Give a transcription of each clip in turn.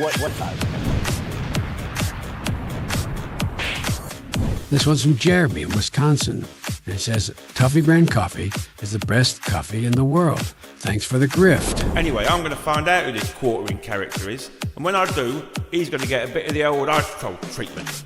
What type? This one's from Jeremy in Wisconsin. And it says, Tuffy brand coffee is the best coffee in the world. Thanks for the grift. Anyway, I'm going to find out who this quartering character is. And when I do, he's going to get a bit of the old ice troll treatment.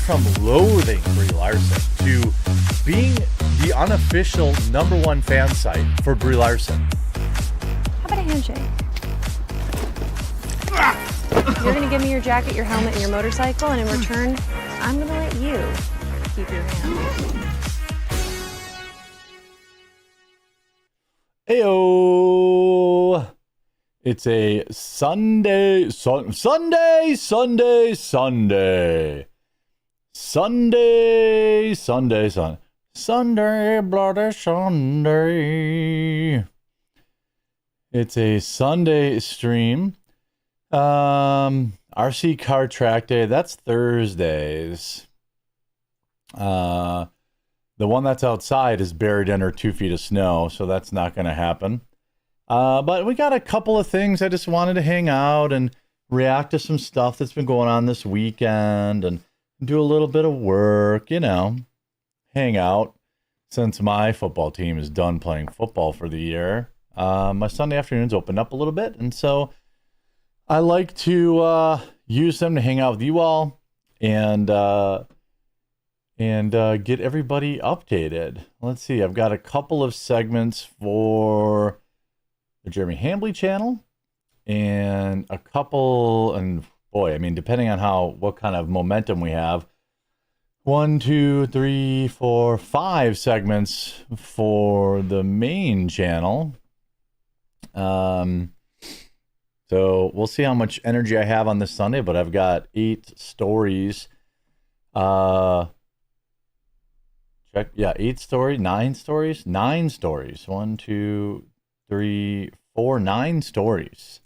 From loathing Brie Larson to being the unofficial #1 fan site for Brie Larson. How about a handshake? You're going to give me your jacket, your helmet, and your motorcycle, and in return, I'm going to let you keep your hand. Heyo! It's a Sunday. Sunday, bloody Sunday. It's a Sunday stream. RC Car Track Day, that's Thursdays. The one that's outside is buried under 2 feet of snow, so that's not going to happen. But we got a couple of things. I just wanted to hang out and react to some stuff that's been going on this weekend and do a little bit of work, hang out. Since my football team is done playing football for the year, my Sunday afternoons open up a little bit. And so I like to use them to hang out with you all and get everybody updated. Let's see. I've got a couple of segments for the Jeremy Hambley channel and a couple, and boy, I mean, depending on what kind of momentum we have, 1, 2, 3, 4, 5 segments for the main channel. So we'll see how much energy I have on this Sunday, but I've got 8 stories. 8 stories, 9 stories, 9 stories. 1, 2, 3, 4, 9 stories.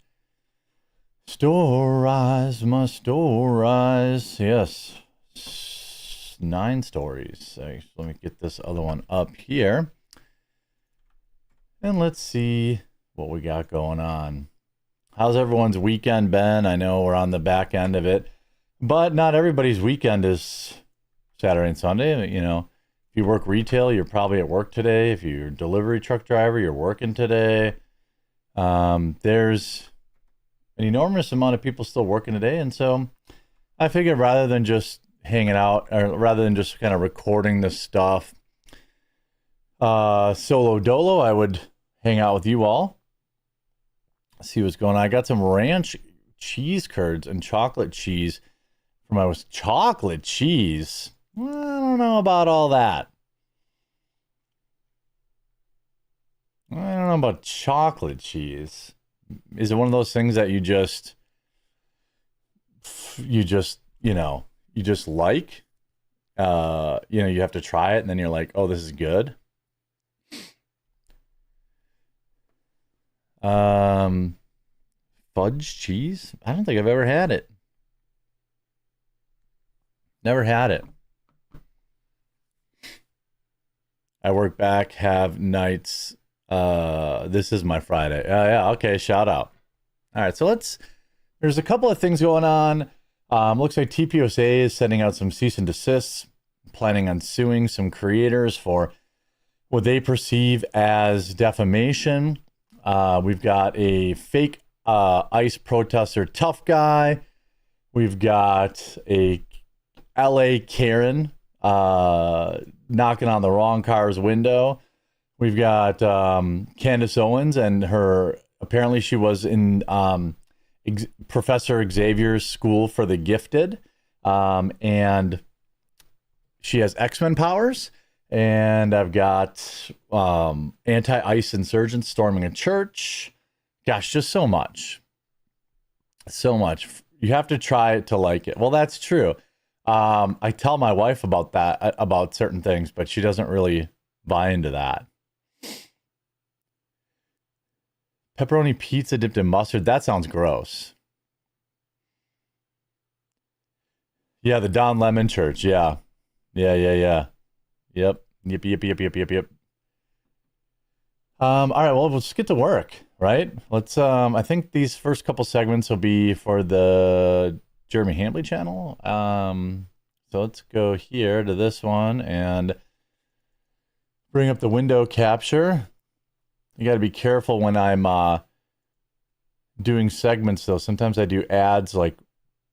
Stories, my stories. Yes. 9 stories. Let me get this other one up here. And let's see what we got going on. How's everyone's weekend been? I know we're on the back end of it, but not everybody's weekend is Saturday and Sunday. If you work retail, you're probably at work today. If you're a delivery truck driver, you're working today. There's an enormous amount of people still working today. And so I figured rather than just hanging out, or rather than just kind of recording this stuff solo dolo, I would hang out with you all, see what's going on. I got some ranch cheese curds and chocolate cheese from chocolate cheese. I don't know about all that. I don't know about chocolate cheese. Is it one of those things that you just like? You have to try it and then you're like, oh, this is good. Fudge cheese? I don't think I've ever had it. Never had it. I work back, have nights. This is my Friday. Yeah, okay, shout out. All right, so there's a couple of things going on. Looks like TPUSA is sending out some cease and desists planning on suing some creators for what they perceive as defamation. We've got a fake ICE protester tough guy. We've got a LA Karen knocking on the wrong car's window. We've got Candace Owens and her, apparently she was in Professor Xavier's School for the Gifted, and she has X-Men powers. And I've got anti-ICE insurgents storming a church. Gosh, just so much. So much. You have to try to like it. Well, that's true. I tell my wife about that, about certain things, but she doesn't really buy into that. Pepperoni pizza dipped in mustard. That sounds gross. Yeah, the Don Lemon Church. Yeah. Yep. All right, well, let's get to work, right? Let's, I think these first couple segments will be for the Jeremy Hambley channel. So let's go here to this one and bring up the window capture. You got to be careful when I'm doing segments, though. Sometimes I do ads, like,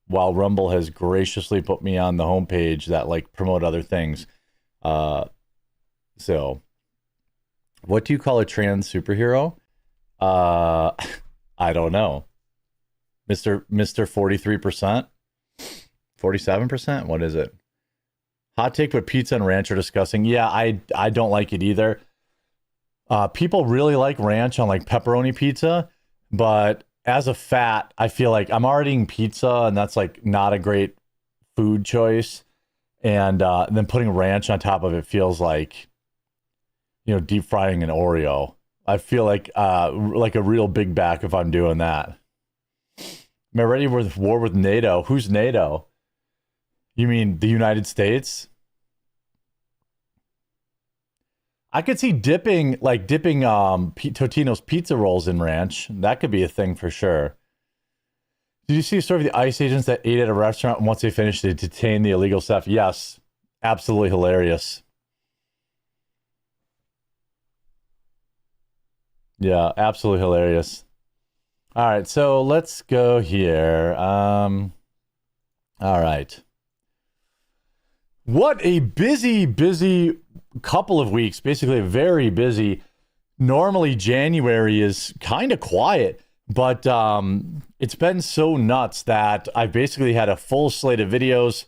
while Rumble has graciously put me on the homepage that, like, promote other things. So, what do you call a trans superhero? I don't know. Mr. 43%? 47%? What is it? Hot take, but pizza and ranch are disgusting. Yeah, I don't like it either. People really like ranch on like pepperoni pizza, but as a fat, I feel like I'm already eating pizza and that's like not a great food choice. And then putting ranch on top of it feels like, you know, deep frying an Oreo. I feel like a real big back if I'm doing that. Am I ready for war with NATO? Who's NATO? You mean the United States? I could see dipping Totino's pizza rolls in ranch. That could be a thing for sure. Did you see a story of the ICE agents that ate at a restaurant and once they finished, they detained the illegal staff? Yes. Absolutely hilarious. Yeah, absolutely hilarious. All right, so let's go here. All right. What a busy couple of weeks, basically very busy. Normally January is kind of quiet, but it's been so nuts that I've basically had a full slate of videos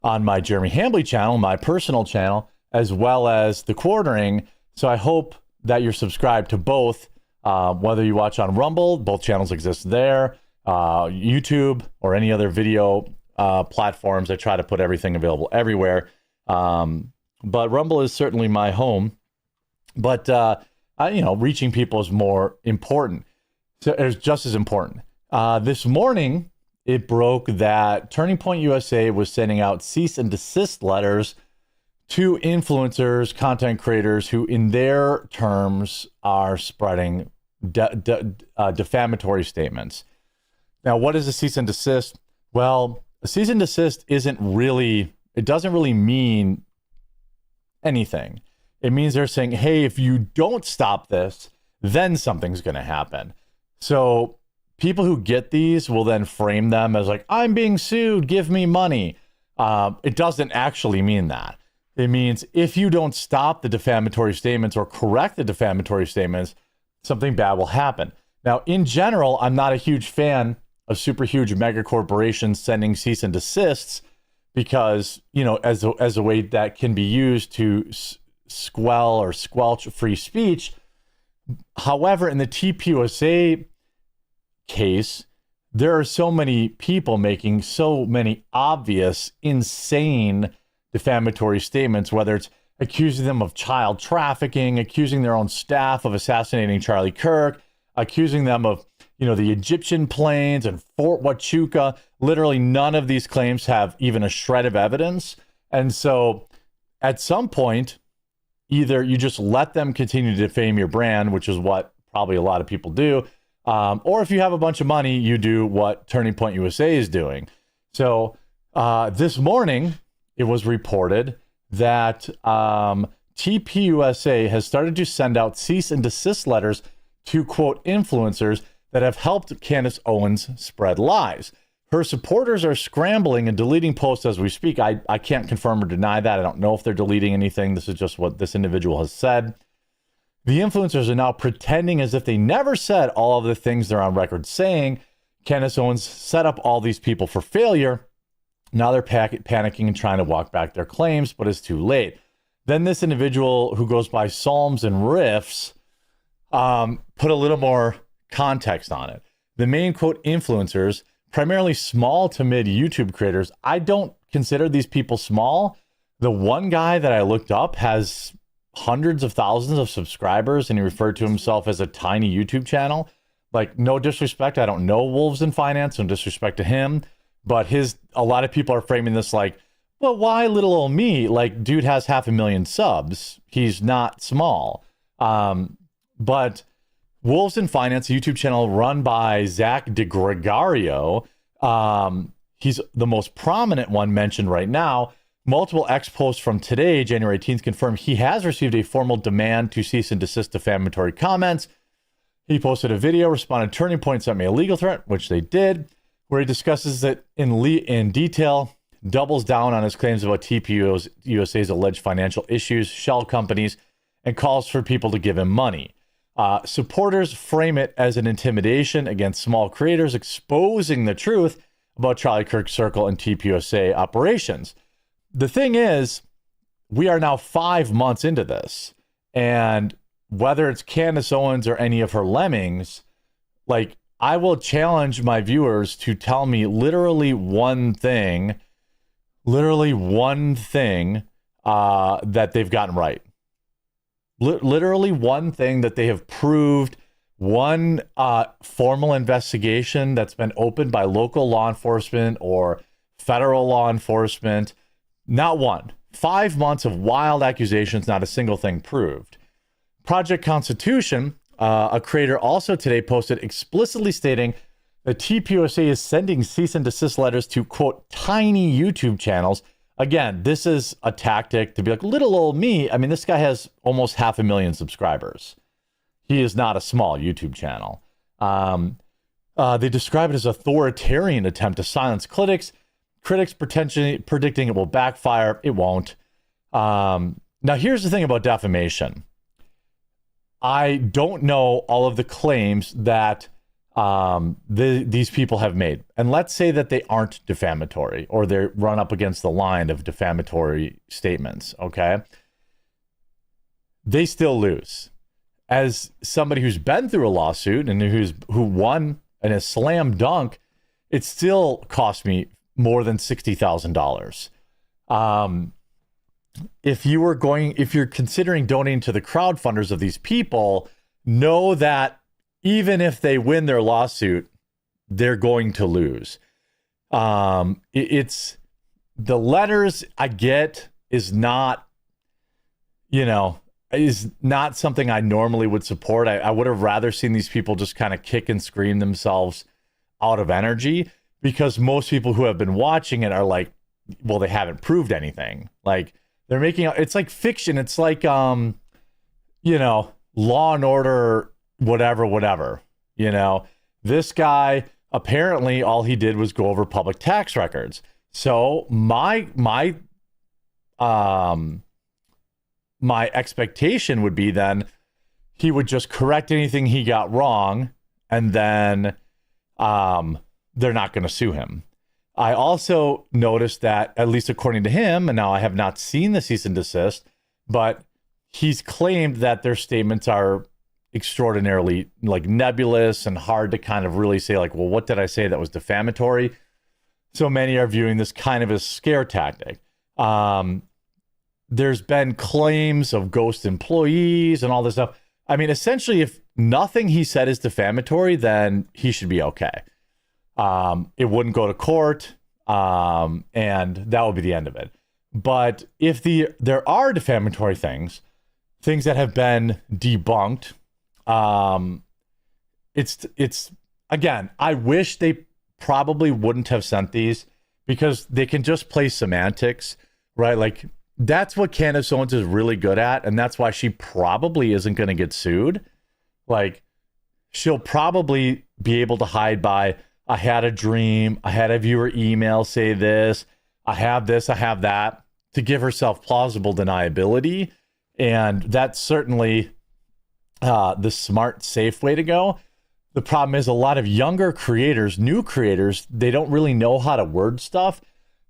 on my Jeremy Hambley channel, my personal channel, as well as the quartering. So I hope that you're subscribed to both, whether you watch on Rumble, both channels exist there, YouTube, or any other video platforms. I try to put everything available everywhere. But Rumble is certainly my home. But, reaching people is more important. So it's just as important. This morning, it broke that Turning Point USA was sending out cease and desist letters to influencers, content creators who, in their terms, are spreading defamatory statements. Now, what is a cease and desist? Well, a cease and desist doesn't really mean anything. It means they're saying, hey, if you don't stop this, then something's going to happen. So people who get these will then frame them as like, I'm being sued, give me money. It doesn't actually mean that. It means if you don't stop the defamatory statements or correct the defamatory statements, something bad will happen. Now, in general, I'm not a huge fan of super huge mega corporations sending cease and desists because, as a way that can be used to squelch free speech. However, in the TPUSA case, there are so many people making so many obvious, insane defamatory statements, whether it's accusing them of child trafficking, accusing their own staff of assassinating Charlie Kirk, accusing them of, the Egyptian planes and Fort Huachuca. Literally none of these claims have even a shred of evidence. And so at some point, either you just let them continue to defame your brand, which is what probably a lot of people do, or if you have a bunch of money, you do what Turning Point USA is doing. So this morning, it was reported that TPUSA has started to send out cease and desist letters to, quote, influencers that have helped Candace Owens spread lies. Her supporters are scrambling and deleting posts as we speak. I can't confirm or deny that. I don't know if they're deleting anything. This is just what this individual has said. The influencers are now pretending as if they never said all of the things they're on record saying. Candace Owens set up all these people for failure. Now they're panicking and trying to walk back their claims, but it's too late. Then this individual who goes by Psalms and Riffs put a little more context on it. The main, quote, influencers, primarily small to mid YouTube creators. I don't consider these people small. The one guy that I looked up has hundreds of thousands of subscribers, and he referred to himself as a tiny YouTube channel. Like, no disrespect. I don't know Wolves in Finance, no disrespect to him. But a lot of people are framing this like, well, why little old me? Like, dude has 500,000 subs. He's not small. But Wolves in Finance, a YouTube channel run by Zach DeGregorio, he's the most prominent one mentioned right now. Multiple X posts from today, January 18th, confirm he has received a formal demand to cease and desist defamatory comments. He posted a video, responded, Turning Point sent me a legal threat, which they did, where he discusses it in detail, doubles down on his claims about TPUSA's alleged financial issues, shell companies, and calls for people to give him money. Supporters frame it as an intimidation against small creators, exposing the truth about Charlie Kirk's Circle and TPUSA operations. The thing is, we are now 5 months into this, and whether it's Candace Owens or any of her lemmings, like, I will challenge my viewers to tell me literally one thing that they've gotten right. Literally one thing that they have proved, one formal investigation that's been opened by local law enforcement or federal law enforcement. Not one. 5 months of wild accusations, not a single thing proved. Project Constitution, a creator also today posted explicitly stating that TPUSA is sending cease and desist letters to, quote, tiny YouTube channels. Again, this is a tactic to be like, little old me. I mean, this guy has almost 500,000 subscribers. He is not a small YouTube channel. They describe it as authoritarian attempt to silence critics, potentially predicting it will backfire. It won't. Now, here's the thing about defamation. I don't know all of the claims that these people have made. And let's say that they aren't defamatory or they run up against the line of defamatory statements, okay? They still lose. As somebody who's been through a lawsuit and who won in a slam dunk, it still cost me more than $60,000. If you're considering donating to the crowdfunders of these people, know that even if they win their lawsuit, they're going to lose. It's the letters I get is not something I normally would support. I would have rather seen these people just kind of kick and scream themselves out of energy, because most people who have been watching it are like, well, they haven't proved anything. Like, they're making it's like fiction. It's like, Law and Order, whatever. This guy, apparently all he did was go over public tax records. So my expectation would be then he would just correct anything he got wrong, and then they're not going to sue him. I also noticed that, at least according to him, and now I have not seen the cease and desist, but he's claimed that their statements are extraordinarily like nebulous and hard to kind of really say, like, well, what did I say that was defamatory? So many are viewing this kind of as scare tactic. There's been claims of ghost employees and all this stuff. I mean, essentially, if nothing he said is defamatory, then he should be okay. It wouldn't go to court, and that would be the end of it. But if there are defamatory things that have been debunked, it's again, I wish they probably wouldn't have sent these, because they can just play semantics, right? Like, that's what Candace Owens is really good at, and that's why she probably isn't going to get sued. Like, she'll probably be able to hide by, I had a dream, I had a viewer email say this, I have that, to give herself plausible deniability. And that's certainly the smart, safe way to go. The problem is a lot of younger creators, new creators, they don't really know how to word stuff,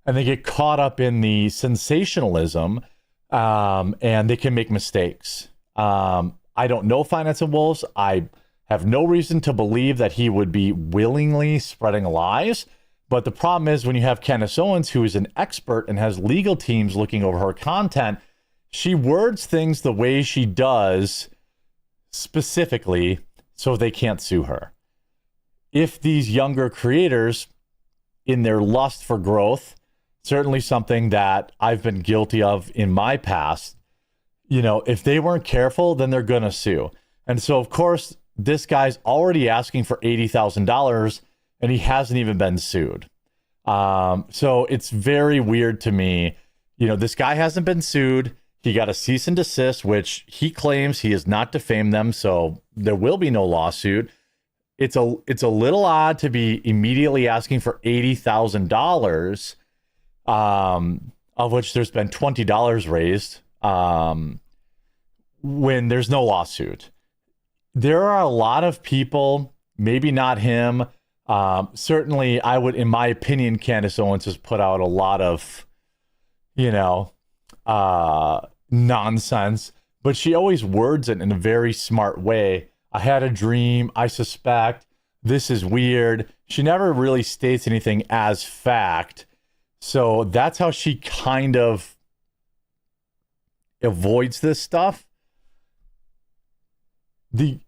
and they get caught up in the sensationalism, and they can make mistakes. I don't know Finance and Wolves. I have no reason to believe that he would be willingly spreading lies. But the problem is when you have Candace Owens, who is an expert and has legal teams looking over her content, she words things the way she does specifically so they can't sue her. If these younger creators, in their lust for growth, certainly something that I've been guilty of in my past, if they weren't careful, then they're going to sue. And so, of course, this guy's already asking for $80,000 and he hasn't even been sued. So it's very weird to me. This guy hasn't been sued. He got a cease and desist, which he claims he has not defamed them. So there will be no lawsuit. It's a little odd to be immediately asking for $80,000, of which there's been $20 raised, when there's no lawsuit. There are a lot of people, maybe not him. Certainly, I would, in my opinion, Candace Owens has put out a lot of, nonsense, but she always words it in a very smart way. I had a dream. I suspect. This is weird. She never really states anything as fact. So that's how she kind of avoids this stuff. The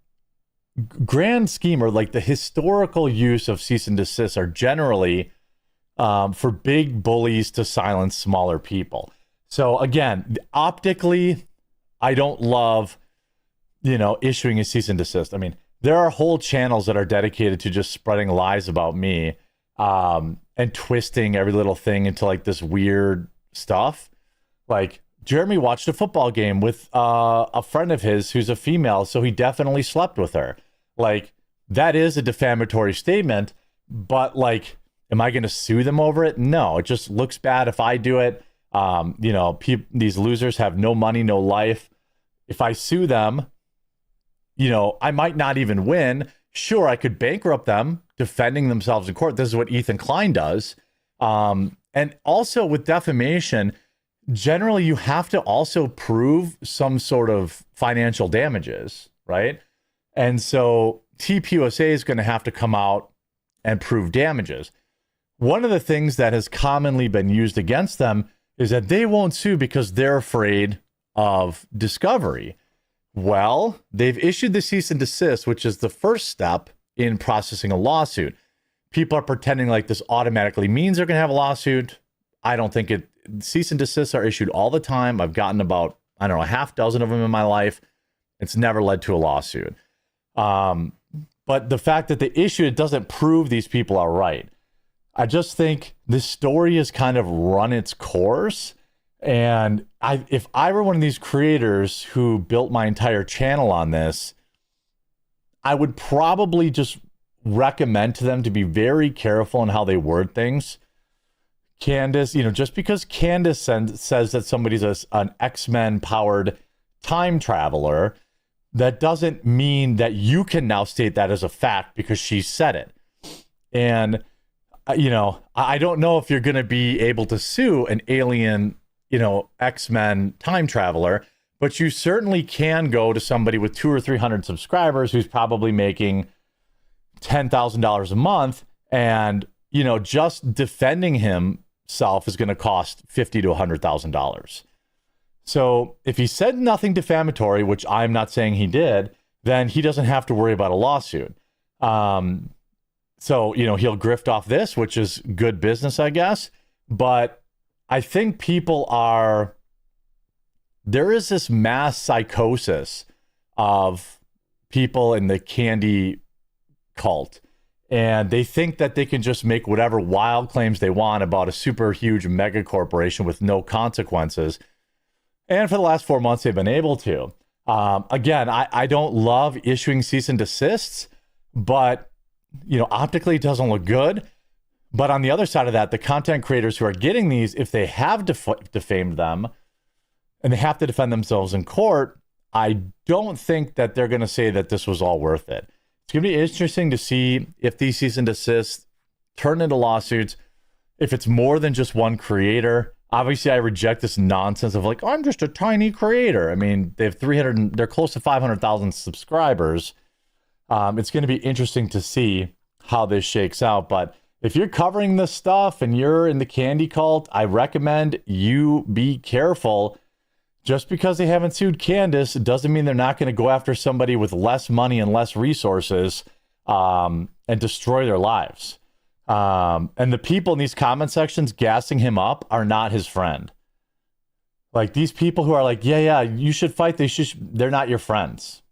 grand scheme, or like the historical use of cease and desist, are generally for big bullies to silence smaller people. So again, optically, I don't love, issuing a cease and desist. I mean, there are whole channels that are dedicated to just spreading lies about me, and twisting every little thing into like this weird stuff. Like, Jeremy watched a football game with a friend of his who's a female, so he definitely slept with her. Like, that is a defamatory statement, but like, am I going to sue them over it? No, it just looks bad if I do it. These losers have no money, no life. If I sue them, I might not even win. Sure, I could bankrupt them defending themselves in court. This is what Ethan Klein does. And also with defamation, generally you have to also prove some sort of financial damages, right? And so TPUSA is going to have to come out and prove damages. One of the things that has commonly been used against them is that they won't sue because they're afraid of discovery. Well, they've issued the cease and desist, which is the first step in processing a lawsuit. People are pretending like this automatically means they're going to have a lawsuit. I don't think it. Cease and desists are issued all the time. I've gotten about, a half dozen of them in my life. It's never led to a lawsuit. But the fact that they issue it doesn't prove these people are right. I just think this story has kind of run its course. And if I were one of these creators who built my entire channel on this, I would probably just recommend to them to be very careful in how they word things. Candace, just because Candace says that somebody's an X-Men powered time traveler, that doesn't mean that you can now state that as a fact because she said it. And, I don't know if you're going to be able to sue an alien, X-Men time traveler, but you certainly can go to somebody with 200 or 300 subscribers who's probably making $10,000 a month, and just defending himself is going to cost $50,000 to $100,000. So if he said nothing defamatory, which I'm not saying he did, then he doesn't have to worry about a lawsuit. So he'll grift off this, which is good business, I guess. But I think there is this mass psychosis of people in the candy cult, and they think that they can just make whatever wild claims they want about a super huge mega corporation with no consequences. And for the last 4 months, they've been able to. Again, I don't love issuing cease and desists, but, optically it doesn't look good. But on the other side of that, the content creators who are getting these, if they have defamed them and they have to defend themselves in court, I don't think that they're going to say that this was all worth it. It's going to be interesting to see if these cease and desists turn into lawsuits, if it's more than just one creator. Obviously, I reject this nonsense of like, I'm just a tiny creator. I mean, they have they're close to 500,000 subscribers. It's going to be interesting to see how this shakes out. But if you're covering this stuff and you're in the candy cult, I recommend you be careful. Just because they haven't sued Candace doesn't mean they're not going to go after somebody with less money and less resources and destroy their lives. And the people in these comment sections gassing him up are not his friend. Like these people who are like, yeah, you should fight. They're not your friends.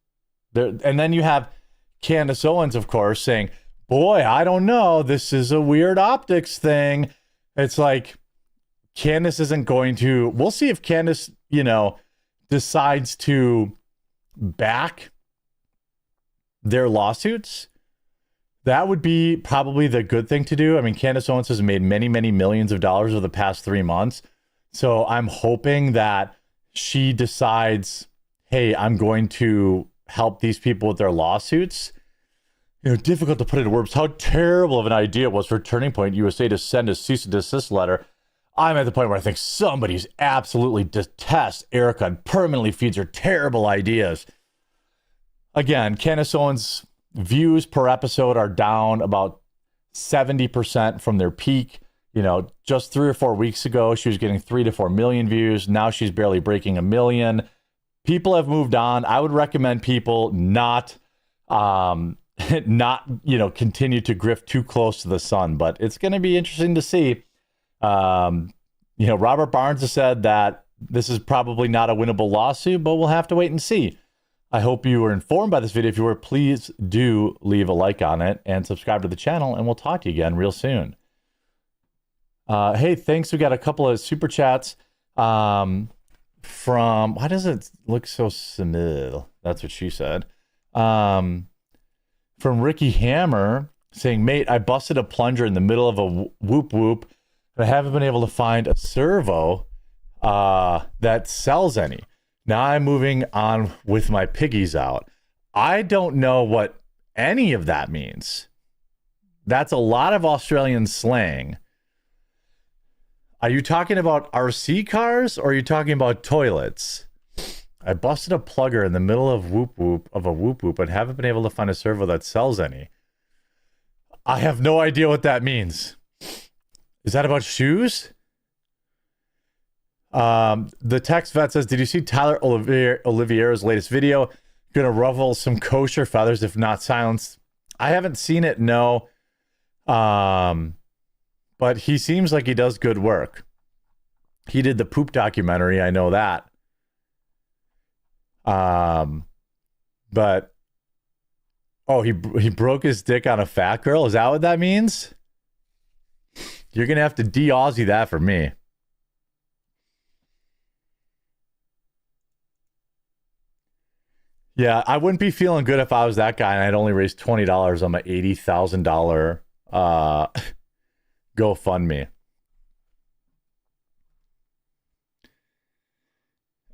And then you have Candace Owens, of course, saying, boy, I don't know. This is a weird optics thing. It's like Candace isn't going to. We'll see if Candace, decides to back their lawsuits. That would be probably the good thing to do. I mean, Candace Owens has made many, many millions of dollars over the past 3 months. So I'm hoping that she decides, hey, I'm going to help these people with their lawsuits. Difficult to put into words how terrible of an idea it was for Turning Point USA to send a cease and desist letter. I'm at the point where I think somebody's absolutely detests Erica and permanently feeds her terrible ideas. Again, Candace Owens' views per episode are down about 70% from their peak. Just 3 or 4 weeks ago, she was getting 3 to 4 million views. Now she's barely breaking 1 million. People have moved on. I would recommend people not continue to grift too close to the sun, but it's going to be interesting to see. Robert Barnes has said that this is probably not a winnable lawsuit, but we'll have to wait and see. I hope you were informed by this video. If you were, please do leave a like on it and subscribe to the channel, and we'll talk to you again real soon. Hey, thanks. We got a couple of super chats from, why does it look so similar? That's what she said. From Ricky Hammer saying, mate, I busted a plunger in the middle of a whoop whoop, but I haven't been able to find a servo that sells any. Now I'm moving on with my piggies out. I don't know what any of that means. That's a lot of Australian slang. Are you talking about RC cars or are you talking about toilets? I busted a plugger in the middle of a whoop whoop and haven't been able to find a servo that sells any. I have no idea what that means. Is that about shoes? The text vet says, did you see Tyler Oliveira's latest video? Gonna ruffle some kosher feathers, if not silence. I haven't seen it, no. But he seems like he does good work. He did the poop documentary, I know that. But he broke his dick on a fat girl. Is that what that means? You're gonna have to de-Aussie that for me. Yeah, I wouldn't be feeling good if I was that guy and I'd only raised $20 on my $80,000 GoFundMe.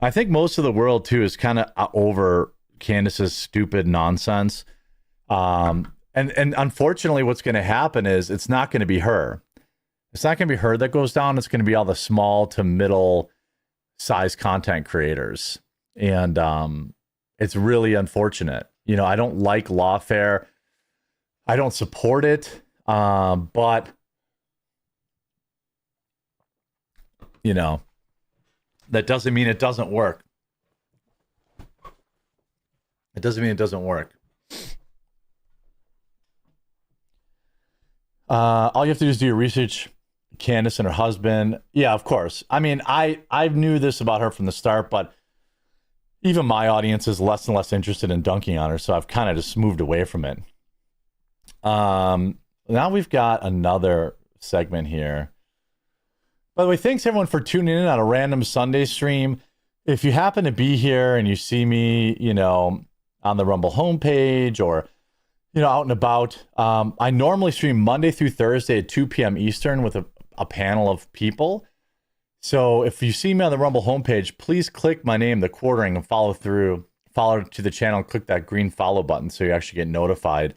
I think most of the world too is kind of over Candace's stupid nonsense. And unfortunately what's going to happen is it's not going to be her. It's not going to be her that goes down. It's going to be all the small to middle size content creators. And it's really unfortunate. I don't like lawfare. I don't support it. But that doesn't mean it doesn't work. It doesn't mean it doesn't work. All you have to do is do your research. Candace and her husband. Yeah, of course. I mean, I knew this about her from the start, but even my audience is less and less interested in dunking on her, so I've kind of just moved away from it. Now we've got another segment here. By the way, thanks everyone for tuning in on a random Sunday stream. if you happen to be here and you see me, you know, on the Rumble homepage or, you know, out and about, I normally stream Monday through Thursday at 2 p.m. Eastern with a panel of people. So if you see me on the Rumble homepage, please click my name, The Quartering, and follow to the channel and click that green follow button so you actually get notified.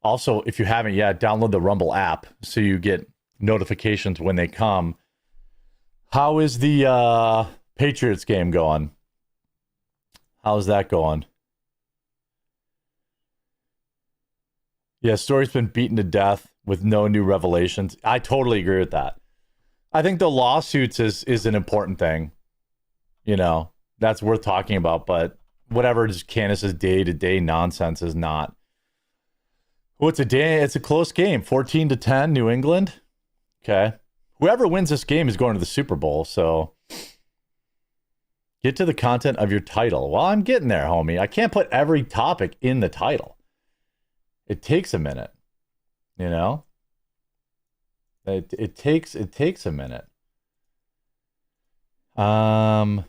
Also, if you haven't yet, download the Rumble app so you get notifications when they come. How is the Patriots game going? How's that going? Yeah, Story's been beaten to death with no new revelations. I totally agree with that. I think the lawsuits is an important thing. You know, that's worth talking about, but whatever is Candace's day-to-day nonsense is not. What's a day? It's a close game. 14-10, New England. Okay. Whoever wins this game is going to the Super Bowl, so get to the content of your title. Well, I'm getting there, homie. I can't put every topic in the title. It takes a minute, you know? It takes a minute. I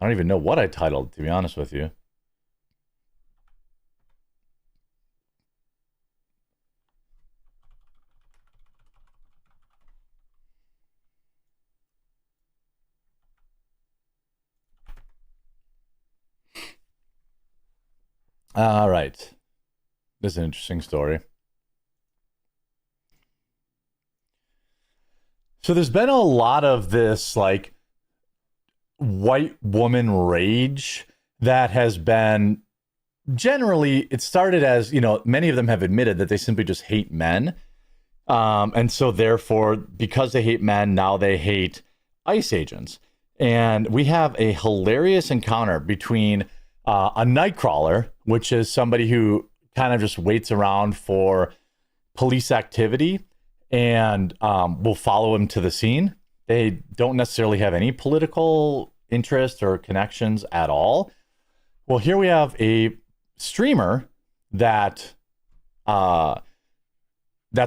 don't even know what I titled, to be honest with you. All right. This is an interesting story. So there's been a lot of this like white woman rage that has been generally, it started as, you know, many of them have admitted that they simply just hate men. And so therefore, because they hate men, now they hate ICE agents. And we have a hilarious encounter between a nightcrawler, which is somebody who kind of just waits around for police activity and will follow him to the scene. They don't necessarily have any political interest or connections at all. Well, here we have a streamer that that's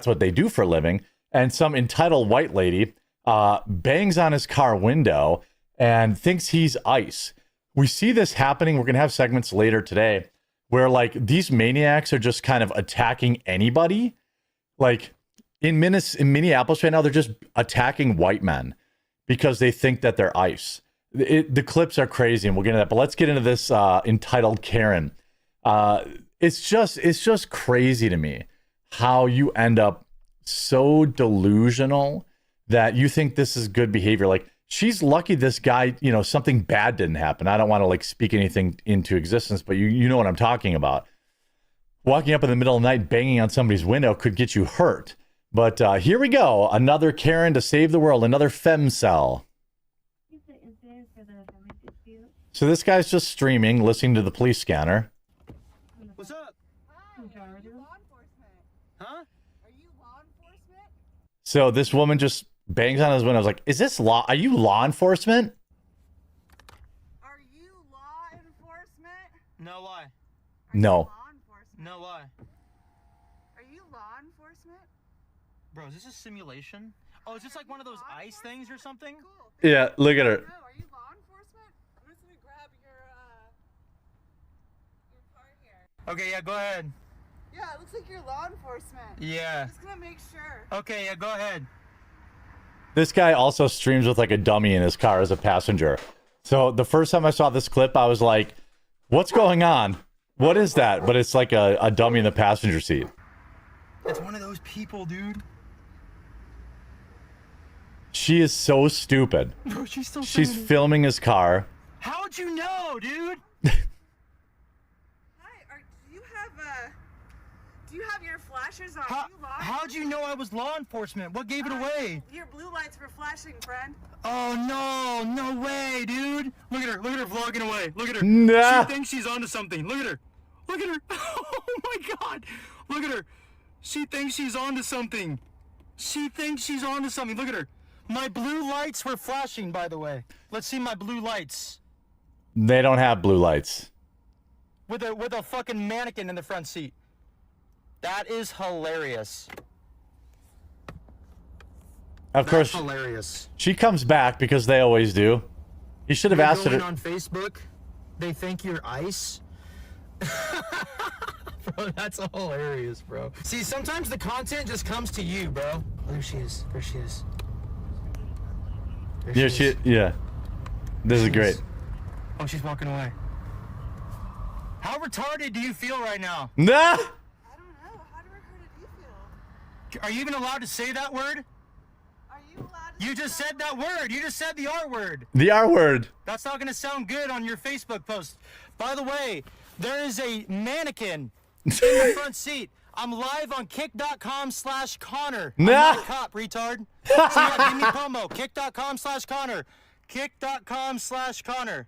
what they do for a living, and some entitled white lady bangs on his car window and thinks he's ICE. We see this happening. We're going to have segments later today where like these maniacs are just kind of attacking anybody. Like in Minneapolis right now, they're just attacking white men because they think that they're ICE. The clips are crazy, and we'll get into that. But let's get into this entitled Karen. It's just crazy to me how you end up so delusional that you think this is good behavior. Like, she's lucky this guy, you know, something bad didn't happen. I don't want to like speak anything into existence, but you know what I'm talking about. Walking up in the middle of the night, banging on somebody's window could get you hurt. But here we go. Another Karen to save the world. Another femcel. So this guy's just streaming, listening to the police scanner. What's up? Hi, are you law enforcement? Huh? Are you law enforcement? So this woman just bangs on his window. I was like, "Is this law? Are you law enforcement?" Are you law enforcement? No lie. No. Law enforcement? No lie. Are you law enforcement? Bro, is this a simulation? Oh, is this like one of those ice things or something? Cool. Yeah, look at her. No, are you law enforcement? I'm just gonna grab your car here. Okay, yeah, go ahead. Yeah, it looks like you're law enforcement. Yeah. I'm just gonna make sure. Okay, yeah, go ahead. This guy also streams with like a dummy in his car as a passenger. So the first time I saw this clip, I was like, what's going on? What is that? But it's like a dummy in the passenger seat. It's one of those people, dude. She is so stupid. Bro, she's still She's saying it. filming his car. How'd you know, dude? Hi, do you have your flashers on? How, Are you law how'd you know I was law enforcement? What gave it away? Your blue lights were flashing, friend. Oh, no way, dude. Look at her vlogging away. Look at her. Nah. She thinks she's onto something. Look at her. Look at her. Oh my God. Look at her. She thinks she's onto something. She thinks she's onto something. Look at her. My blue lights were flashing, by the way. Let's see my blue lights. They don't have blue lights. With a fucking mannequin in the front seat. That is hilarious. Of course, Hilarious. she comes back because they always do. He should have You're asked going her. on Facebook. They think you're ice. Bro, that's hilarious, bro. See, sometimes the content just comes to you, bro. Oh, there she is. There she is. There Yeah, is. yeah. This is great. Oh, she's walking away. How retarded do you feel right now? Nah. I don't know. How retarded do you feel? Are you even allowed to say that word? Are you allowed to You just said that word. You just said the R word. The R word. That's not going to sound good on your Facebook post. By the way, there is a mannequin in the front seat. I'm live on kick.com/Connor. I'm Nah. not a cop, retard. So yeah, give me promo. Kick.com/Connor. Kick.com/Connor.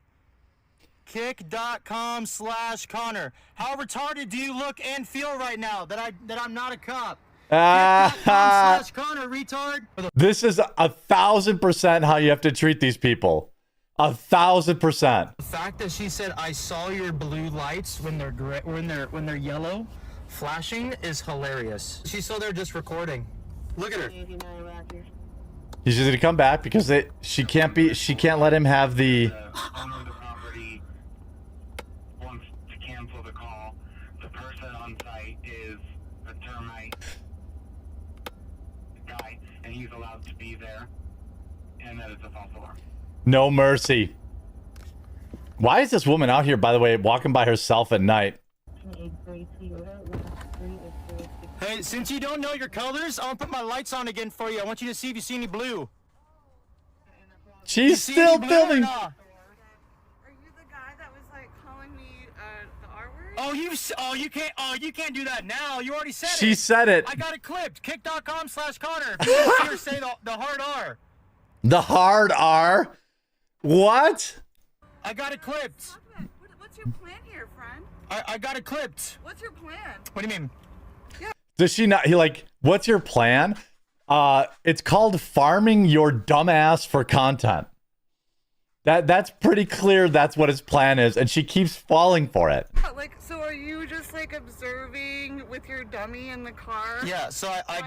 Kick.com/Connor. How retarded do you look and feel right now that I'm not a cop? Kick.com/Connor, retard. This is 1,000% how you have to treat these people. 1,000%. The fact that she said I saw your blue lights when they're gray, when they're yellow, flashing is hilarious. She's still there just recording. Look at her. He's just gonna come back because she can't let him have the. Owner of the property wants to cancel the call. The person on site is a termite guy, and he's allowed to be there, and that it's a false alarm. No mercy. Why is this woman out here, by the way, walking by herself at night? Hey, since you don't know your colors, I'll put my lights on again for you. I want you to see if you see any blue. She's See still any blue or filming. not? Are you the guy that was like calling me the R word? You can't do that now. You already said it. She said it. I got it clipped. Kick.com/Connor. If you want to see her say the hard R. The hard R. What? I got it clipped. What's your plan here, friend? I got it clipped. What's your plan? What do you mean? Does she not? He like, what's your plan? It's called farming your dumbass for content. That's pretty clear. That's what his plan is, and she keeps falling for it. Like, so are you just like observing with your dummy in the car? Yeah. So I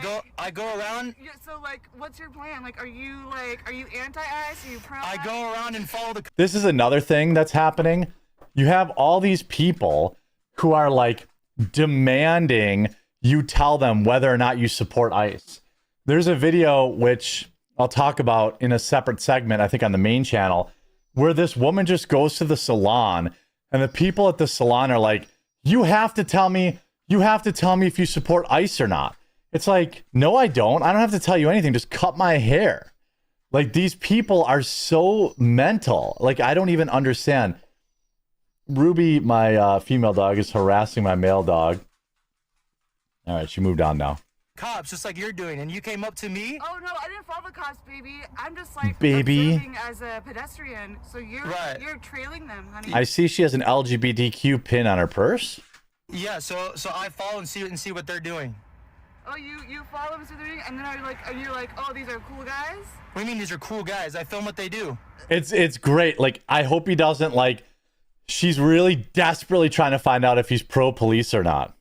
go around. Yeah, so like, what's your plan? Like, are you anti-ice? Are you pro? I go around and follow the. This is another thing that's happening. You have all these people who are like demanding you tell them whether or not you support ICE. There's a video which I'll talk about in a separate segment, I think on the main channel, where this woman just goes to the salon and the people at the salon are like, you have to tell me if you support ICE or not. It's like, no, I don't. I don't have to tell you anything. Just cut my hair. Like, these people are so mental. Like, I don't even understand. Ruby, my female dog, is harassing my male dog. All right, she moved on now. Cops, just like you're doing, and you came up to me. Oh no, I didn't follow the cops, baby. I'm just like Baby. observing as a pedestrian. So you're trailing them, honey. I see she has an LGBTQ pin on her purse. Yeah, so I follow and see what they're doing. Oh, you follow them, so they're doing, and then are you like, oh, these are cool guys? What do you mean these are cool guys? I film what they do. It's great. Like, I hope he doesn't, like, she's really desperately trying to find out if he's pro police or not.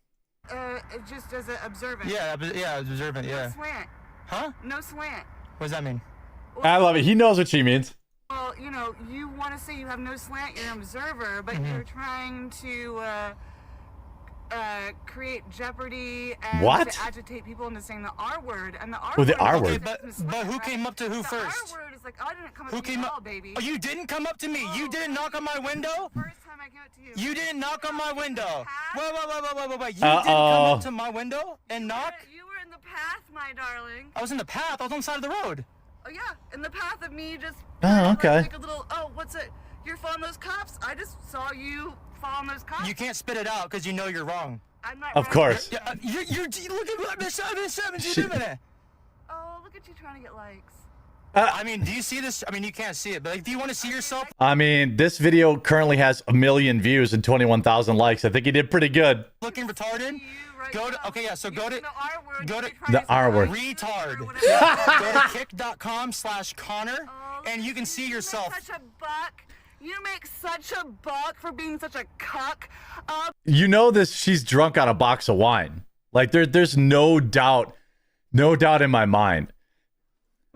Just as an observant. Yeah, observant. No Yeah. slant. Huh? No slant. What does that mean? I love it. He knows what she means. Well, you want to say you have no slant, you're an observer, but you're trying to create jeopardy and What? to agitate people into saying the R word. And the R Oh, word. the R is word. But misleading, who right? came up to who the first? The R word is like, I didn't come up Who to you came at all, up? baby. Oh, you didn't come up to me. You didn't knock on my window. First time I came up to you. You didn't knock on my window. Wait. You Uh-oh. didn't come up to my window and knock? You were in the path, my darling. I was in the path. I was on the side of the road. Oh yeah, in the path of me just. Oh, okay. Like a little. Oh, what's it? You're following those cops. I just saw you following those cops. You can't spit it out because you know you're wrong. I'm not. Of wrong. course. Yeah, you're look at what Miss Evans you doing it. Oh, look at you trying to get likes. I mean, do you see this? I mean, you can't see it, but like, do you want to see yourself? I mean, this video currently has 1 million views and 21,000 likes. I think he did pretty good. Looking retarded? You right Go now. to okay, yeah. So go to Using the R word. go to- you're trying The say R word. ICE retard. or whatever. Go to kick.com/Connor, Oh, and you can see make yourself. Such a buck. You make such a buck for being such a cuck. You know this, she's drunk on a box of wine. Like, there's no doubt in my mind.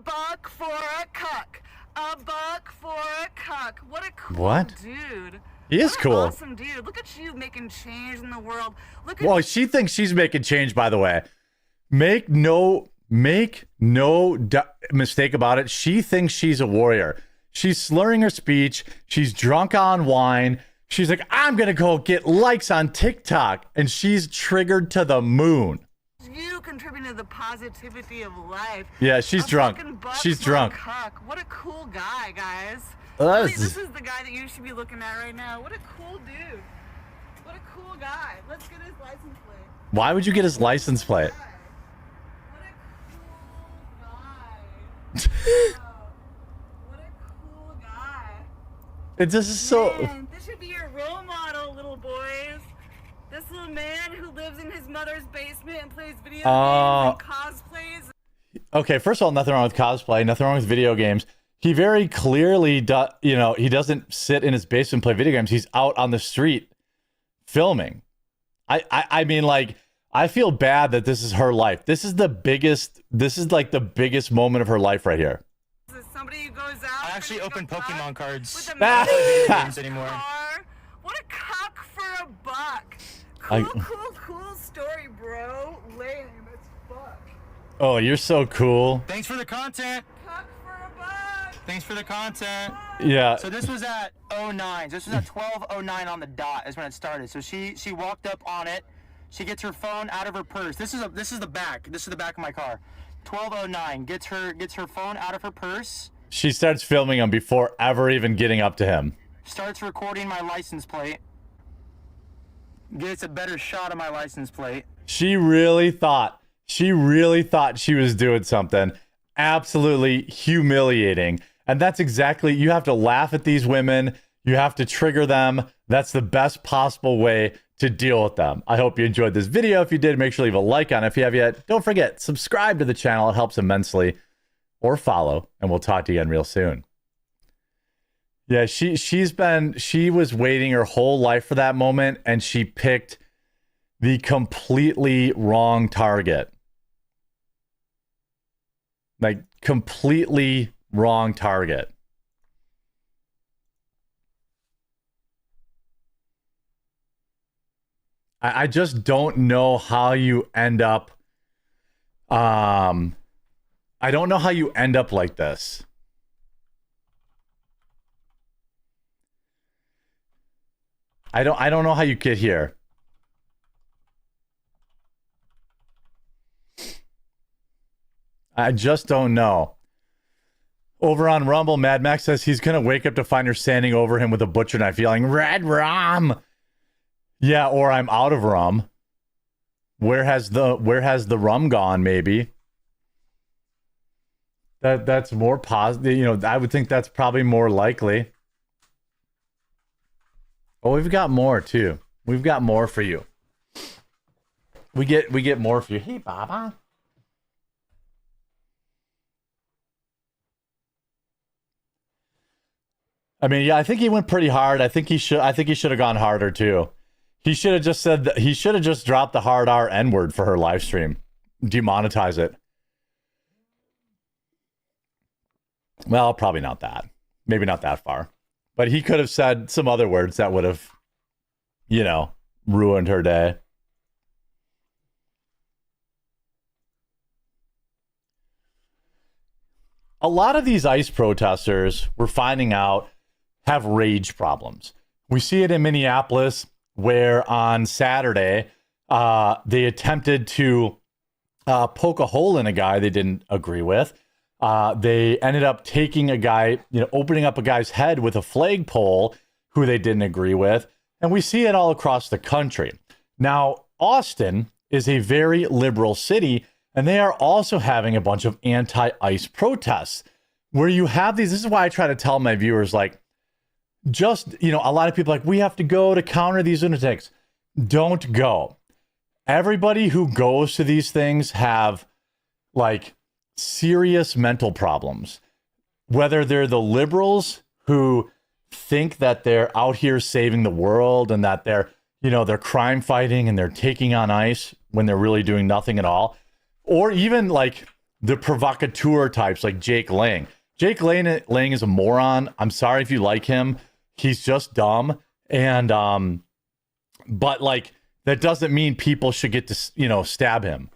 Buck for a cuck. A buck for a cuck. What a cool What? dude. He is What an cool. Awesome dude. Look at you making change in the world. Look at Well, she thinks she's making change, by the way. Make no mistake about it. She thinks she's a warrior. She's slurring her speech. She's drunk on wine. She's like, I'm going to go get likes on TikTok. And she's triggered to the moon. you contributing to the positivity of life. Yeah, she's drunk. She's drunk. Cuck. What a cool guy, guys. Well, Really, this is the guy that you should be looking at right now. What a cool dude. What a cool guy. Let's get his license plate. Why would you get his license plate? What a cool guy. Wow. What a cool guy. This is so... Man, this should be your role model, little boys. This little man who lives in his mother's basement and plays video games and cosplays. Okay, first of all, nothing wrong with cosplay, nothing wrong with video games. He very clearly, he doesn't sit in his basement and play video games. He's out on the street filming. I mean, like, I feel bad that this is her life. This is like the biggest moment of her life right here. This is somebody who goes out. I actually open Pokemon cards. With a Not man video games anymore. car. What a cock for a buck. Cool story, bro. Lame as fuck. Oh, you're so cool. Thanks for the content. Cock for a buck. Thanks for the content. Yeah. So this was at 09. This was at 12:09 on the dot is when it started. So she walked up on it. She gets her phone out of her purse. This is the back. This is the back of my car. 12:09 gets her phone out of her purse. She starts filming him before ever even getting up to him. Starts recording my license plate. Gets a better shot of my license plate. She really thought she was doing something absolutely humiliating. And that's exactly, you have to laugh at these women. You have to trigger them. That's the best possible way to deal with them. I hope you enjoyed this video. If you did, make sure to leave a like on it. If you have yet, don't forget, subscribe to the channel. It helps immensely. Or follow, and we'll talk to you again real soon. Yeah, she was waiting her whole life for that moment, and she picked the completely wrong target. Like, completely wrong target. I just don't know how you end up, I don't know how you end up like this. I don't know how you get here. I just don't know. Over on Rumble, Mad Max says he's gonna wake up to find her standing over him with a butcher knife, yelling, "Red rum!" Yeah, or I'm out of rum. Where has the rum gone? Maybe. That's more positive. You know, I would think that's probably more likely. Oh, we've got more too. We've got more for you. We get more for you. Hey, Baba. I mean, yeah, I think he went pretty hard. I think he should have gone harder too. He should have just said that, he should have just dropped the hard R N-word for her live stream. Demonetize it. Well, probably not that. Maybe not that far. But he could have said some other words that would have, ruined her day. A lot of these ICE protesters, we're finding out, have rage problems. We see it in Minneapolis, where on Saturday, they attempted to poke a hole in a guy they didn't agree with. They ended up taking a guy, opening up a guy's head with a flagpole who they didn't agree with. And we see it all across the country. Now, Austin is a very liberal city, and they are also having a bunch of anti-ICE protests where you have these. This is why I try to tell my viewers, like, just, a lot of people are like, we have to go to counter these lunatics. Don't go. Everybody who goes to these things have, like, serious mental problems, whether they're the liberals who think that they're out here saving the world and that they're crime fighting and they're taking on ICE when they're really doing nothing at all, or even like the provocateur types like Jake Lang. Jake Lang is a moron. I'm sorry if you like him. He's just dumb. And, but like, that doesn't mean people should get to, stab him.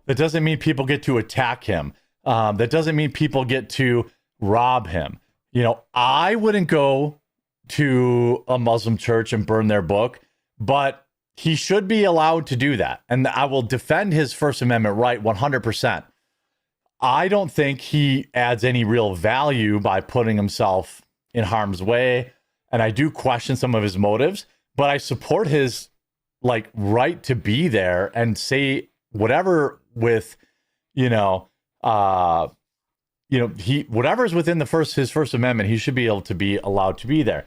That doesn't mean people get to attack him. That doesn't mean people get to rob him. I wouldn't go to a Muslim church and burn their book, but he should be allowed to do that. And I will defend his First Amendment right 100%. I don't think he adds any real value by putting himself in harm's way. And I do question some of his motives, but I support his right to be there and say whatever with, whatever's within his First Amendment, he should be able to be allowed to be there.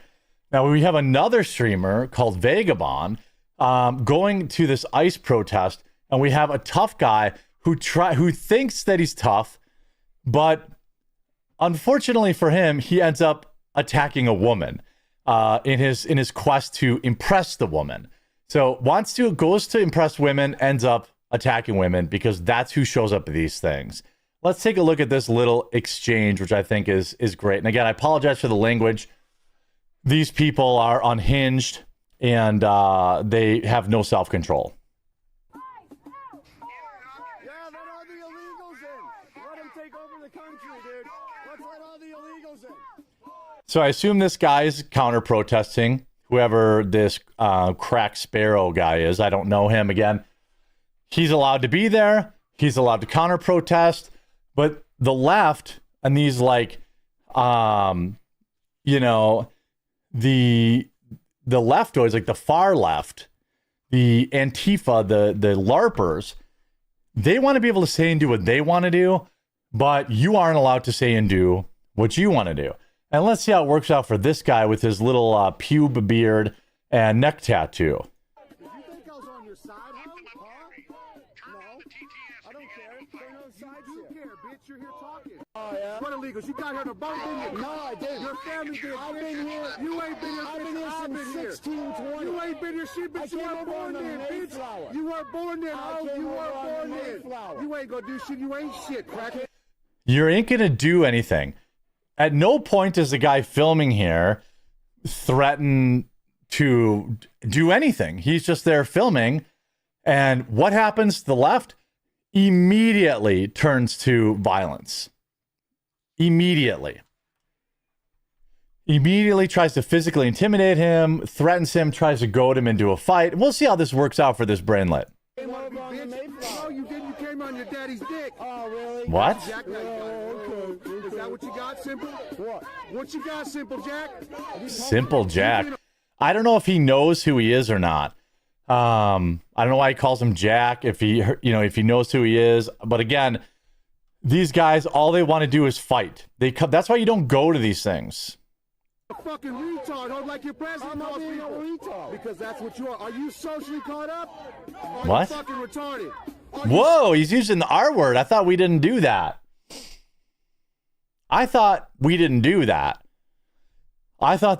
Now we have another streamer called Vagabond going to this ICE protest, and we have a tough guy who thinks that he's tough, but unfortunately for him, he ends up attacking a woman in his quest to impress the woman. So goes to impress women, ends up attacking women because that's who shows up at these things. Let's take a look at this little exchange, which I think is great. And again, I apologize for the language. These people are unhinged and they have no self-control. Yeah, let all the illegals in. Let them take over the country, dude. Let's let all the illegals in. So I assume this guy is counter-protesting, whoever this Crack Sparrow guy is. I don't know him. Again, he's allowed to be there. He's allowed to counter-protest. But the left and these the leftoids, like the far left, the Antifa, the LARPers, they want to be able to say and do what they want to do, but you aren't allowed to say and do what you want to do. And let's see how it works out for this guy with his little pube beard and neck tattoo. Did you think I was on your side, huh? No. I don't care. Turn on side shit. You care, bitch. You're here talking. Oh, yeah? What illegals? You got here to vote, didn't you? No, I didn't. Your family did. I've been here. You ain't been here. I've been here since 1620. You ain't been here shit, bitch. You weren't born then, bitch. You weren't born then. Oh, you weren't born then. You ain't gonna do shit. You ain't shit, cracker. You ain't gonna do anything. At no point does the guy filming here threaten to do anything. He's just there filming. And what happens to the left? Immediately turns to violence. Immediately tries to physically intimidate him, threatens him, tries to goad him into a fight. We'll see how this works out for this brainlet. Oh, you did. You came on your daddy's dick. Oh, really? What? Jack, okay. Is that what you got, Simple? What? What you got, Simple Jack? Simple Jack. I don't know if he knows who he is or not. I don't know why he calls him Jack, if he knows who he is. But again, these guys, all they want to do is fight. That's why you don't go to these things. A fucking retard, like your president calls people. I'm being a retard. Because that's what you are. Are you socially caught up? What? You fucking retarded? Whoa, he's using the R word. I thought we didn't do that. I thought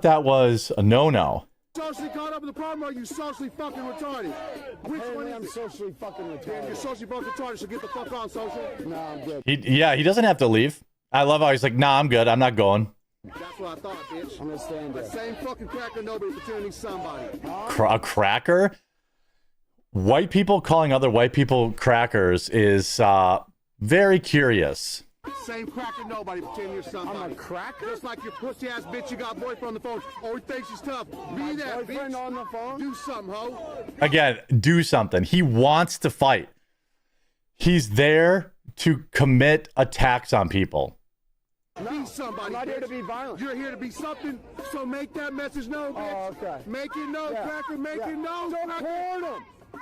that was a no-no. Socially caught up in the problem, or are you socially fucking retarded? Which one is I'm socially fucking retarded. Damn, you're socially fucking retarded, so get the fuck on, social. Nah, I'm good. He doesn't have to leave. I love how he's like, nah, I'm good. I'm not going. That's what I thought, bitch. I'm gonna stand there. The same fucking cracker nobody pretending somebody. A cracker? White people calling other white people crackers is very curious. Same cracker nobody pretending you're somebody. I'm a cracker? Just like your pussy ass bitch you got boyfriend on the phone. Or he thinks he's tough. Be that boyfriend bitch. On the phone? Do something, ho. Again, do something. He wants to fight. He's there to commit attacks on people. Be somebody. I'm not here to be violent. You're here to be something, so make that message known, bitch. Oh, okay. Make it known, cracker, make it known.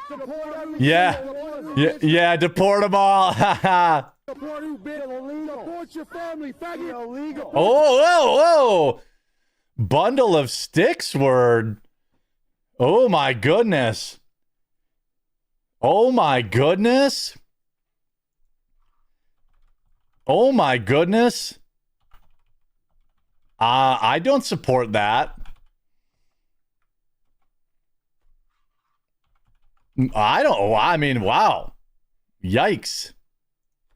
Deport them. Yeah, deport them all. Deport who, bitch? Illegal. Deport your family, faggot. Illegal. Oh. Bundle of sticks word. Oh my goodness. Oh my goodness. Oh my goodness. I don't support that. I mean, wow. Yikes.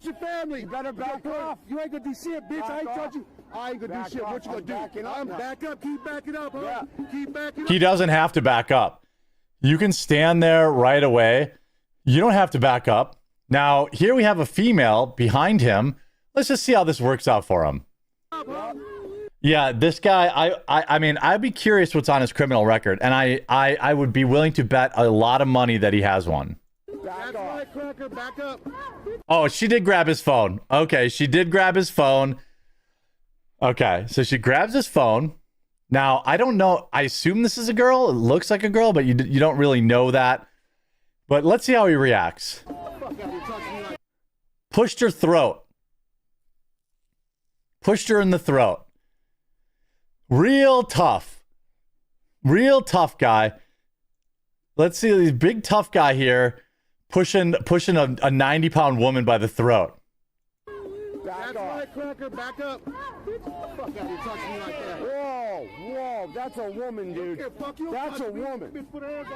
Your family. You better back off. You ain't gonna do shit, bitch. I ain't told you. I ain't gonna do shit. What you gonna do? I'm back up. Keep backing up, huh? Yeah. Keep backing up. He doesn't have to back up. You can stand there right away. You don't have to back up. Now, here we have a female behind him. Let's just see how this works out for him. Yeah, this guy, I mean, I'd be curious what's on his criminal record, and I would be willing to bet a lot of money that he has one. That's right, Cracker. Back up. Oh, she did grab his phone. Okay, she did grab his phone. Okay, so she grabs his phone. Now, I don't know. I assume this is a girl. It looks like a girl, but you don't really know that. But let's see how he reacts. Pushed her throat. Pushed her in the throat. Real tough. Real tough guy. Let's see this big tough guy here pushing a 90-pound woman by the throat. That's right, Cracker. Back up. Fuck out here, touch me like that. Whoa, that's a woman, dude. That's a woman.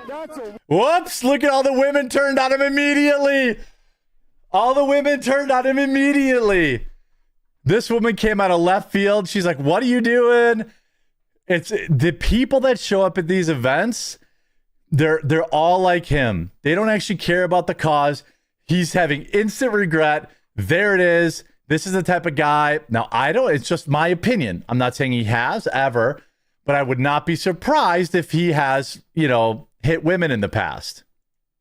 That's a. Whoops! Look at all the women turned on him immediately. All the women turned on him immediately. This woman came out of left field. She's like, "What are you doing?" It's the people that show up at these events. They're all like him. They don't actually care about the cause. He's having instant regret. There it is. This is the type of guy. Now, it's just my opinion. I'm not saying he has ever, but I would not be surprised if he has, hit women in the past.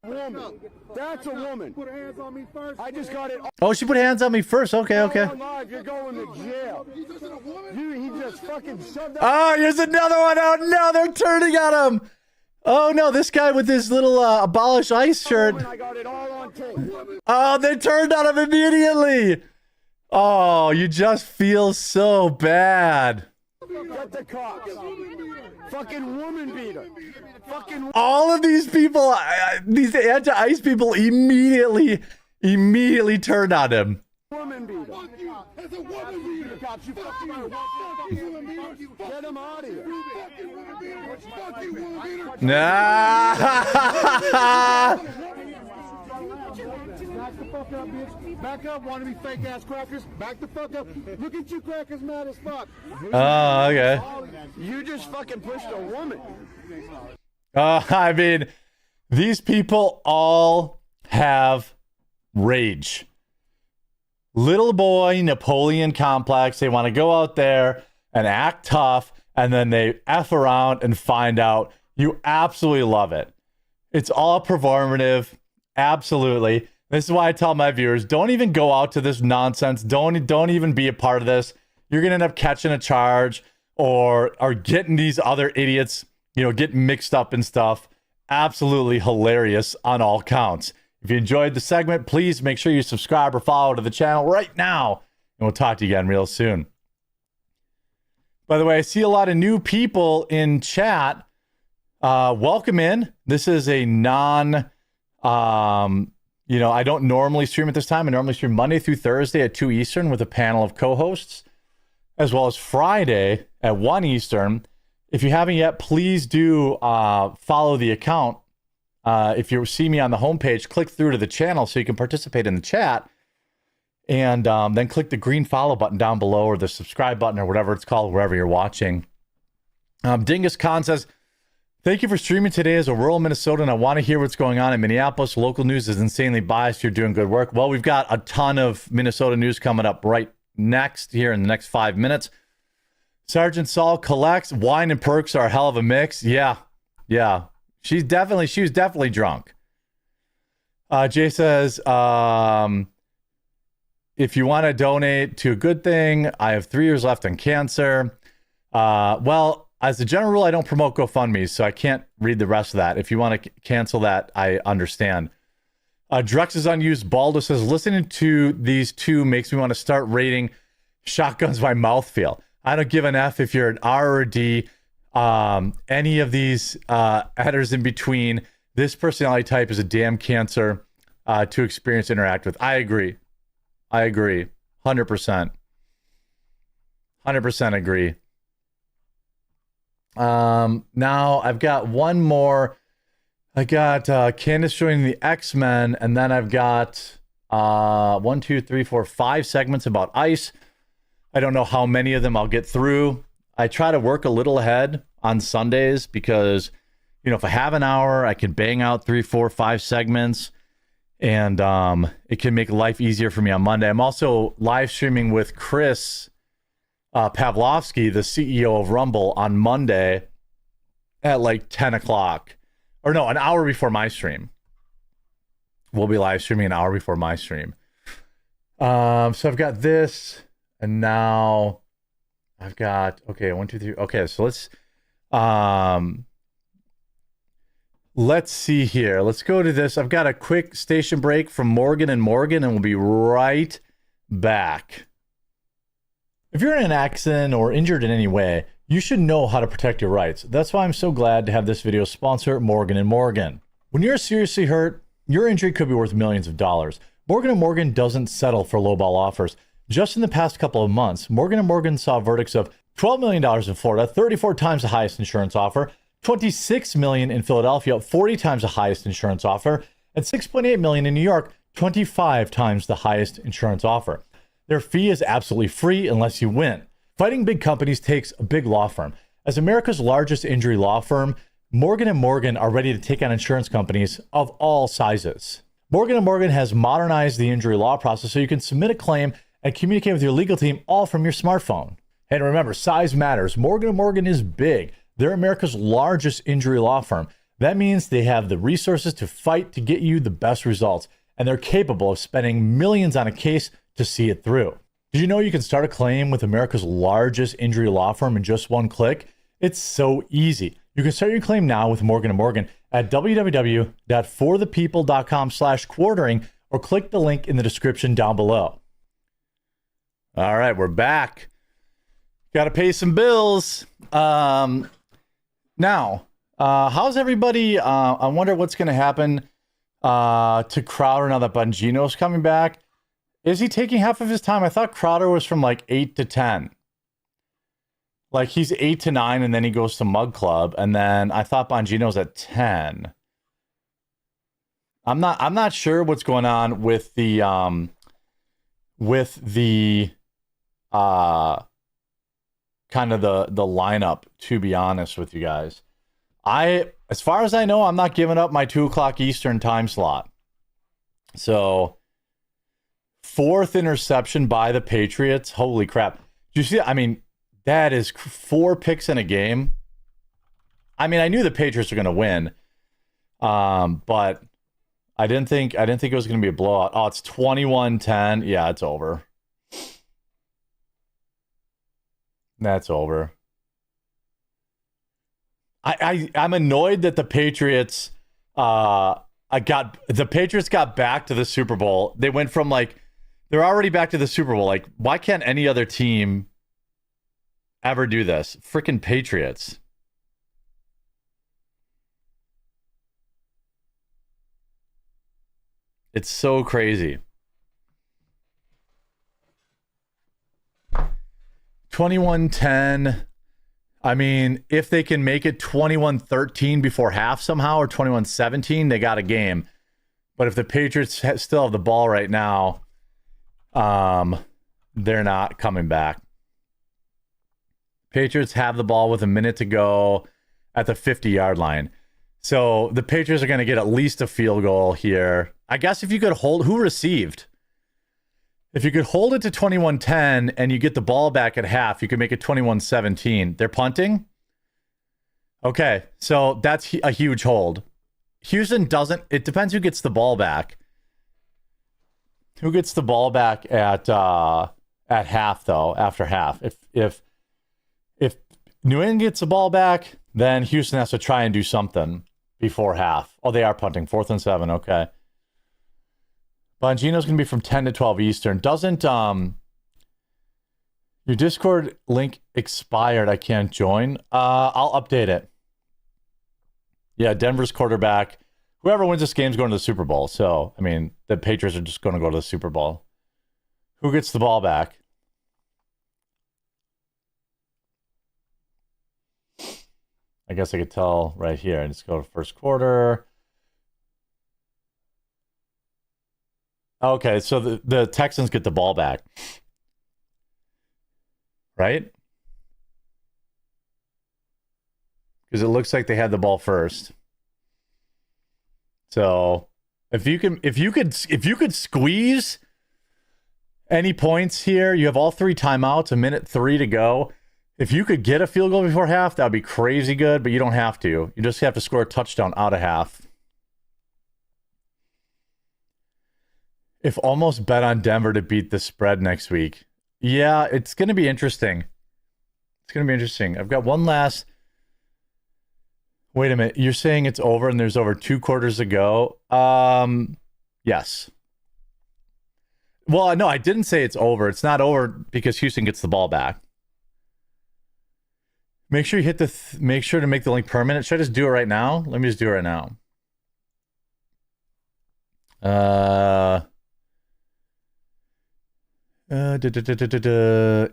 Woman. That's a woman. Put her hands on me first. I just got it. Oh, she put hands on me first. Okay. You're going to jail. He just fucking shoved. Oh, here's another one. Oh, no, they're turning on him. Oh, no, this guy with his little Abolish ICE shirt. I got it all on tape. Oh, they turned on him immediately. Oh, you just feel so bad. Get the cops. Fucking woman beater. Fucking. All of these people, these anti-ICE people immediately turned on him. Woman beater. That's a woman beater. Cops, you fucking woman beater. Get him out of here. Fucking woman beater. Fucking woman beater. Nah. Back the fuck up, bitch. Back up, wanna be fake ass crackers. Back the fuck up. Look at you crackers mad as fuck. Oh, okay. You just fucking pushed a woman. I mean, these people all have rage. Little boy Napoleon complex. They want to go out there and act tough, and then they F around and find out. You absolutely love it. It's all performative. Absolutely. This is why I tell my viewers, don't even go out to this nonsense. Don't even be a part of this. You're going to end up catching a charge or getting these other idiots, getting mixed up and stuff. Absolutely hilarious on all counts. If you enjoyed the segment, please make sure you subscribe or follow to the channel right now. And we'll talk to you again real soon. By the way, I see a lot of new people in chat. Welcome in. This is a I don't normally stream at this time. I normally stream Monday through Thursday at 2 Eastern with a panel of co-hosts, as well as Friday at 1 Eastern. If you haven't yet, please do follow the account. If you see me on the homepage, click through to the channel so you can participate in the chat. And then click the green follow button down below, or the subscribe button, or whatever it's called, wherever you're watching. Dingus Khan says, "Thank you for streaming today as a rural Minnesotan. I want to hear what's going on in Minneapolis. Local news is insanely biased. You're doing good work." Well, we've got a ton of Minnesota news coming up right next here in the next 5 minutes. Sergeant Saul collects. Wine and perks are a hell of a mix. Yeah. She was definitely drunk. Jay says, if you want to donate to a good thing, I have 3 years left on cancer. Well, as a general rule, I don't promote GoFundMe, so I can't read the rest of that. If you want to cancel that, I understand. Drex is unused. Baldo says, listening to these two makes me want to start rating shotguns by mouthfeel. I don't give an F if you're an R or a D. Any of these headers in between. This personality type is a damn cancer to experience, interact with. I agree. 100%. 100% agree. Now I've got one more. I got Candace showing the X-Men, and then I've got 5 segments about ICE. I don't know how many of them I'll get through. I try to work a little ahead on Sundays because, you know, if I have an hour, I can bang out 3, 4, 5 segments, and it can make life easier for me on Monday. I'm also live streaming with Chris Pavlovsky, the CEO of Rumble, on Monday at like 10 o'clock. Or no, an hour before my stream. We'll be live streaming an hour before my stream. So I've got this, and now I've got, okay, 1, 2, 3. Okay, so let's see here. Let's go to this. I've got a quick station break from Morgan and Morgan, and we'll be right back. If you're in an accident or injured in any way, you should know how to protect your rights. That's why I'm so glad to have this video sponsor Morgan and Morgan. When you're seriously hurt, your injury could be worth millions of dollars. Morgan & Morgan doesn't settle for lowball offers. Just in the past couple of months, Morgan & Morgan saw verdicts of $12 million in Florida, 34 times the highest insurance offer, $26 million in Philadelphia, 40 times the highest insurance offer, and $6.8 million in New York, 25 times the highest insurance offer. Their fee is absolutely free unless you win. Fighting big companies takes a big law firm. As America's largest injury law firm, Morgan & Morgan are ready to take on insurance companies of all sizes. Morgan & Morgan has modernized the injury law process so you can submit a claim and communicate with your legal team all from your smartphone. And remember, size matters. Morgan & Morgan is big. They're America's largest injury law firm. That means they have the resources to fight to get you the best results, and they're capable of spending millions on a case to see it through. Did you know you can start a claim with America's largest injury law firm in just one click? It's so easy. You can start your claim now with Morgan & Morgan at www.forthepeople.com/quartering or click the link in the description down below. All right, we're back. Got to pay some bills. Now, how's everybody? I wonder what's going to happen to Crowder now that Bongino's coming back. Is he taking half of his time? I thought Crowder was from like 8 to 10. Like he's 8 to 9 and then he goes to Mug Club, and then I thought Bongino's at 10. I'm not sure what's going on with the kind of the lineup, to be honest with you guys. As far as I know, I'm not giving up my 2 o'clock Eastern time slot. So 4th interception by the Patriots. Holy crap. Did you see that? I mean, that is 4 picks in a game. I mean, I knew the Patriots were going to win. But I didn't think it was going to be a blowout. Oh, it's 21-10. Yeah, it's over. That's over. I'm annoyed that the Patriots got back to the Super Bowl. They went from they're already back to the Super Bowl. Like, why can't any other team ever do this? Freaking Patriots. It's so crazy. 21-10. I mean, if they can make it 21-13 before half somehow, or 21-17, they got a game. But if the Patriots still have the ball right now, they're not coming back. Patriots have the ball with a minute to go at the 50-yard line. So the Patriots are going to get at least a field goal here. I guess if you could hold, who received? If you could hold it to 21-10 and you get the ball back at half, you could make it 21-17. They're punting? Okay, so that's a huge hold. Houston doesn't, it depends who gets the ball back. Who gets the ball back at half, though, after half? If New England gets the ball back, then Houston has to try and do something before half. Oh, they are punting. 4th and 7, okay. Bongino's going to be from 10 to 12 Eastern. Doesn't, your Discord link expired. I can't join. I'll update it. Yeah, Denver's quarterback. Whoever wins this game is going to the Super Bowl. So, I mean, the Patriots are just going to go to the Super Bowl. Who gets the ball back? I guess I could tell right here. Let's go to first quarter. Okay, so the Texans get the ball back. right? Because it looks like they had the ball first. So if you could squeeze any points here, you have all 3 timeouts, 1:03 to go. If you could get a field goal before half, that would be crazy good, but you don't have to. You just have to score a touchdown out of half. If almost bet on Denver to beat the spread next week. Yeah, it's going to be interesting. It's going to be interesting. I've got one last... Wait a minute. You're saying it's over and there's over 2 quarters to go? Yes. Well, no, I didn't say it's over. It's not over because Houston gets the ball back. Make sure you hit the... make sure to make the link permanent. Should I just do it right now? Let me just do it right now.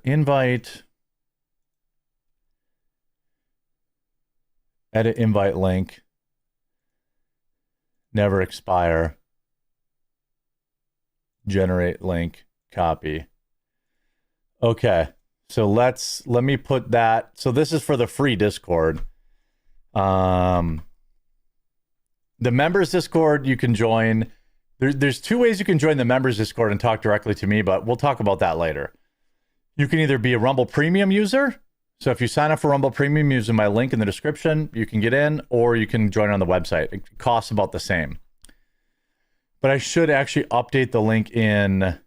Invite. Edit invite link. Never expire. Generate link. Copy. Okay. So let me put that. So this is for the free Discord. The members Discord you can join. There's 2 ways you can join the members Discord and talk directly to me, but we'll talk about that later. You can either be a Rumble Premium user. So if you sign up for Rumble Premium using my link in the description, you can get in, or you can join on the website. It costs about the same. But I should actually update the link in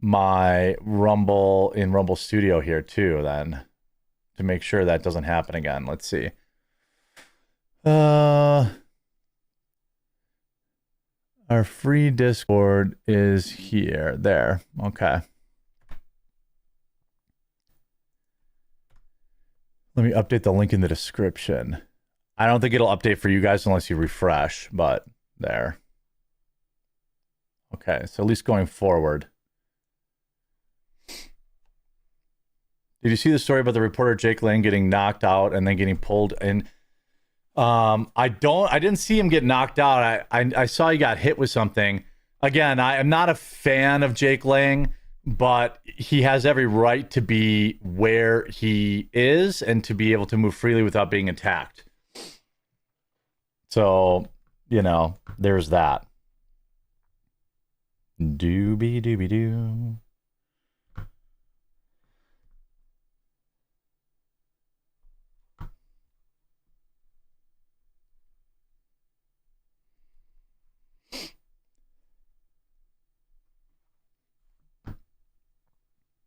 my Rumble Studio here too, then, to make sure that doesn't happen again. Let's see. Our free Discord is here. There. Okay. Let me update the link in the description. I don't think it'll update for you guys unless you refresh, but there. Okay, so at least going forward. Did you see the story about the reporter Jake Lang getting knocked out and then getting pulled in? I didn't see him get knocked out. I saw he got hit with something. Again, I am not a fan of Jake Lang, but he has every right to be where he is and to be able to move freely without being attacked. So, you know, there's that. Doobie doobie doo.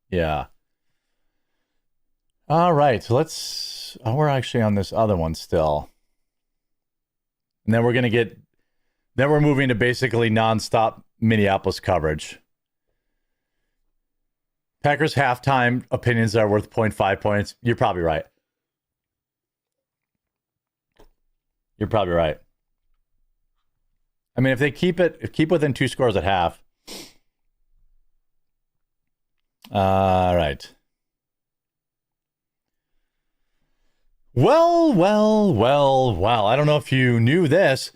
Yeah. All right. So let's... Oh, we're actually on this other one still. And then we're going to get... Then we're moving to basically nonstop Minneapolis coverage. Packers halftime opinions are worth 0.5 points. You're probably right. You're probably right. I mean, if they keep within 2 scores at half. All right. Well. I don't know if you knew this.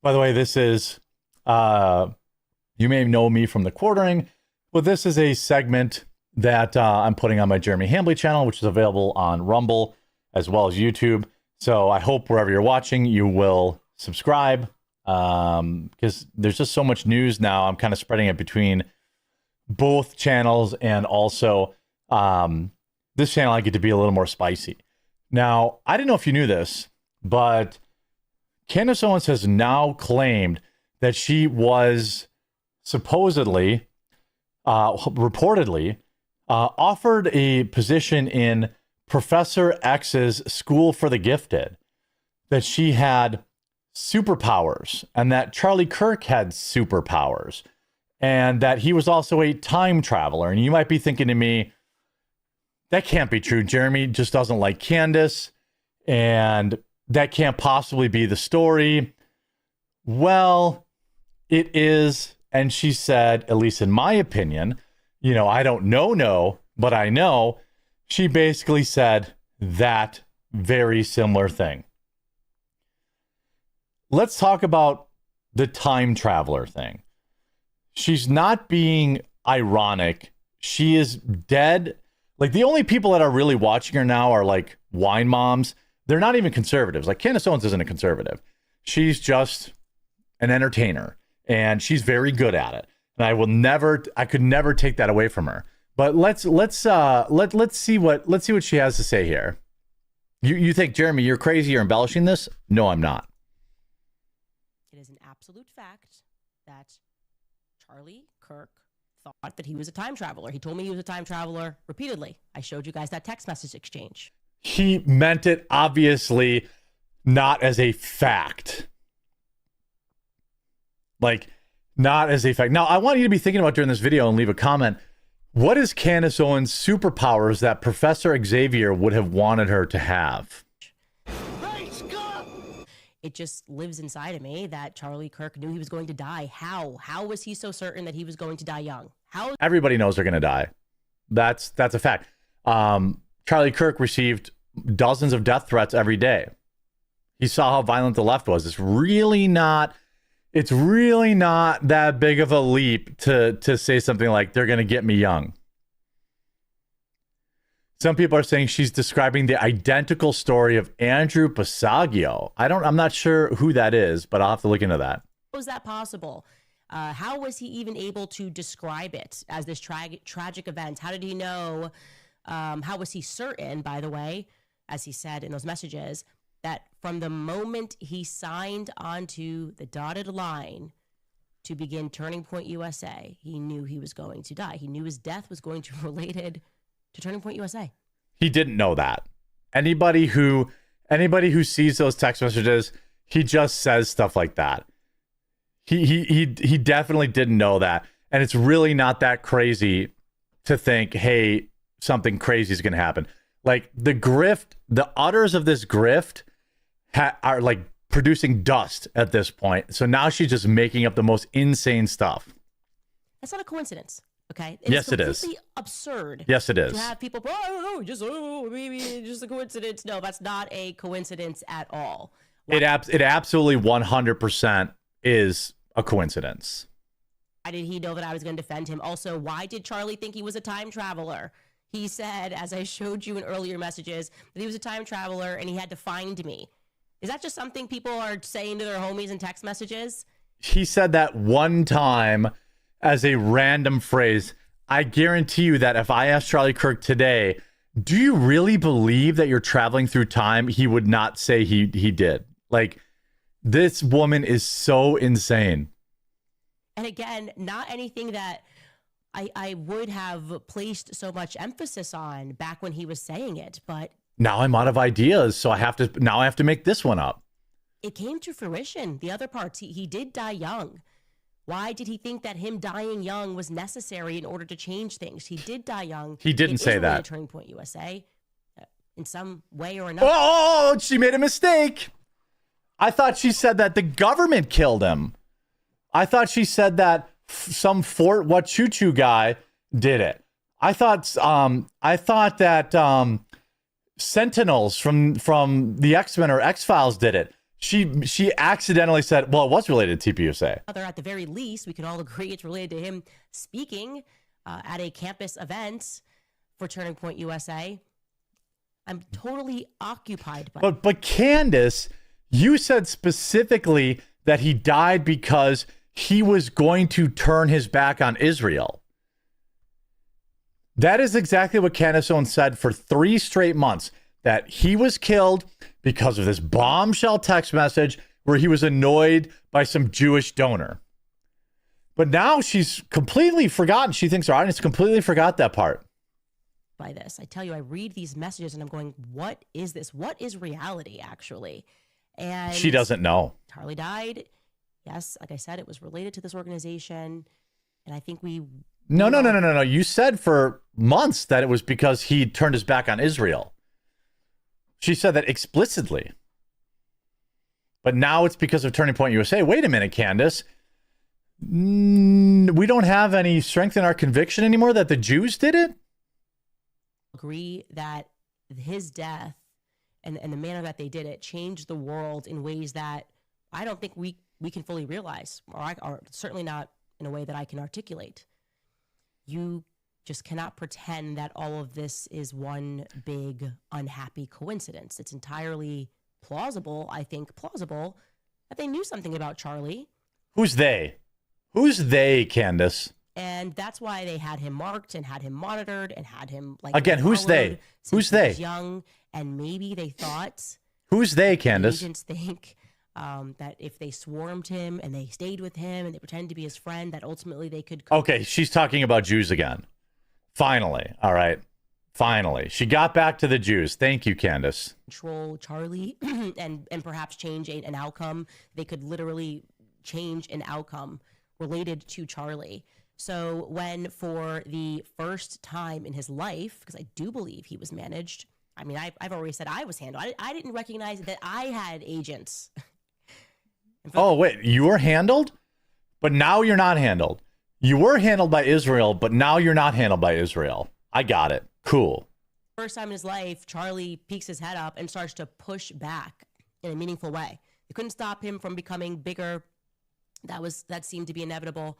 By the way, this is, you may know me from the quartering, but this is a segment that I'm putting on my Jeremy Hambley channel, which is available on Rumble as well as YouTube. So I hope wherever you're watching, you will subscribe, because there's just so much news now. I'm kind of spreading it between both channels, and also this channel I get to be a little more spicy. Now, I didn't know if you knew this, but Candace Owens has now claimed that she was supposedly, reportedly, offered a position in Professor X's School for the Gifted, that she had superpowers, and that Charlie Kirk had superpowers, and that he was also a time traveler. And you might be thinking to me, that can't be true. Jeremy just doesn't like Candace, and that can't possibly be the story. Well, it is. And she said, at least in my opinion, you know, I don't know, but I know, she basically said that very similar thing. Let's talk about the time traveler thing. She's not being ironic. She is dead. Like, the only people that are really watching her now are like wine moms. They're not even conservatives. Like, Candace Owens isn't a conservative. She's just an entertainer, and she's very good at it. And I could never take that away from her. But let's see what she has to say here. You think, Jeremy, you're crazy, you're embellishing this? No, I'm not. It is an absolute fact that Charlie Kirk thought that he was a time traveler. He told me he was a time traveler repeatedly. I showed you guys that text message exchange. He meant it, obviously, not as a fact. Like, not as a fact. Now, I want you to be thinking about during this video and leave a comment. What is Candace Owens' superpowers that Professor Xavier would have wanted her to have? It just lives inside of me that Charlie Kirk knew he was going to die. How? How was he so certain that he was going to die young? How? Everybody knows they're going to die. That's a fact. Charlie Kirk received dozens of death threats every day. He saw how violent the left was. It's really not that big of a leap to say something like they're going to get me young. Some people are saying she's describing the identical story of Andrew Passaggio. I'm not sure who that is, but I'll have to look into that. How is that possible? How was he even able to describe it as this tragic event? How did he know? How was he certain, by the way, as he said in those messages, that from the moment he signed onto the dotted line to begin Turning Point USA, he knew he was going to die. He knew his death was going to be related to Turning Point USA. He didn't know that. Anybody who sees those text messages, he just says stuff like that. He definitely didn't know that. And it's really not that crazy to think, hey, something crazy is going to happen. Like, the utters of this grift are like producing dust at this point. So now she's just making up the most insane stuff. That's not a coincidence. Okay. Yes, it is. Completely absurd. Yes, it is. To have people, maybe just a coincidence. No, that's not a coincidence at all. It absolutely 100% is a coincidence. Why did he know that I was going to defend him? Also, why did Charlie think he was a time traveler? He said, as I showed you in earlier messages, that he was a time traveler and he had to find me. Is that just something people are saying to their homies in text messages? He said that one time as a random phrase. I guarantee you that if I asked Charlie Kirk today, do you really believe that you're traveling through time? He would not say he did. Like, this woman is so insane. And again, not anything that I would have placed so much emphasis on back when he was saying it, but now I'm out of ideas, so I have to make this one up. It came to fruition. The other parts, he did die young. Why did he think that him dying young was necessary in order to change things? He did die young. He didn't say that. Turning Point USA, in some way or another. Oh, she made a mistake. I thought she said that the government killed him. I thought she said that some Fort Huachuchu guy did it. I thought that Sentinels from the X-Men or X-Files did it. She accidentally said, well, it was related to TPUSA. At the very least, we can all agree it's related to him speaking at a campus event for Turning Point USA. I'm totally occupied by it. But Candace, you said specifically that he died because he was going to turn his back on Israel. That is exactly what Candace Owens said for 3 straight months, that he was killed because of this bombshell text message where he was annoyed by some Jewish donor. But now she's completely forgotten. She thinks her audience completely forgot that part. By this, I tell you, I read these messages and I'm going, what is this? What is reality, actually? And she doesn't know. Charlie died. Yes, like I said, it was related to this organization. And I think No. You said for months that it was because he turned his back on Israel. She said that explicitly. But now it's because of Turning Point USA. Wait a minute, Candace. We don't have any strength in our conviction anymore that the Jews did it? Agree that his death and the manner that they did it changed the world in ways that I don't think we can fully realize, or certainly not in a way that I can articulate. You just cannot pretend that all of this is one big unhappy coincidence. It's entirely plausible, I think, that they knew something about Charlie. Who's they? Who's they, Candace? And that's why they had him marked and had him monitored and had him like again. Who's they? Who's they? He was young, and maybe they thought. Who's they, Candace? Agents think that if they swarmed him and they stayed with him and they pretended to be his friend, that ultimately they could. Okay, she's talking about Jews again. Finally, all right. Finally, she got back to the Jews. Thank you, Candace. Control Charlie and perhaps change an outcome. They could literally change an outcome related to Charlie. So when for the first time in his life, because I do believe he was managed, I mean, I've already said I was handled. I didn't recognize that I had agents. Oh, wait, you were handled? But now you're not handled. You were handled by Israel, but now you're not handled by Israel. I got it. Cool. First time in his life, Charlie peeks his head up and starts to push back in a meaningful way. They couldn't stop him from becoming bigger. That seemed to be inevitable.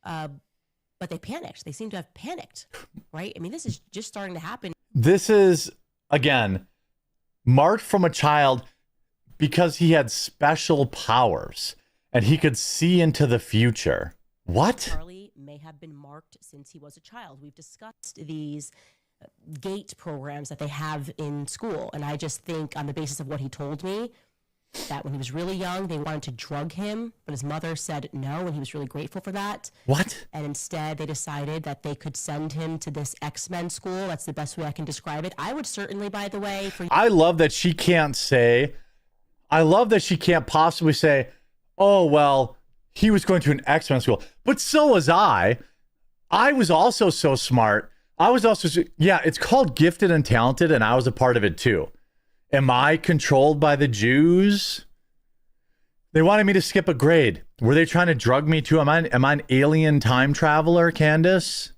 But they panicked. They seem to have panicked, right? I mean, this is just starting to happen. This is, again, marked from a child because he had special powers and he could see into the future. What? Charlie may have been marked since he was a child. We've discussed these GATE programs that they have in school. And I just think on the basis of what he told me, that when he was really young, they wanted to drug him, but his mother said no, and he was really grateful for that. What? And instead, they decided that they could send him to this X-Men school. That's the best way I can describe it. I would certainly, by the way, I love that she can't possibly say, oh, well, he was going to an X-Men school. But so was I. I was also so smart. Yeah, it's called Gifted and Talented, and I was a part of it too. Am I controlled by the Jews? They wanted me to skip a grade. Were they trying to drug me too? Am I an alien time traveler, Candace?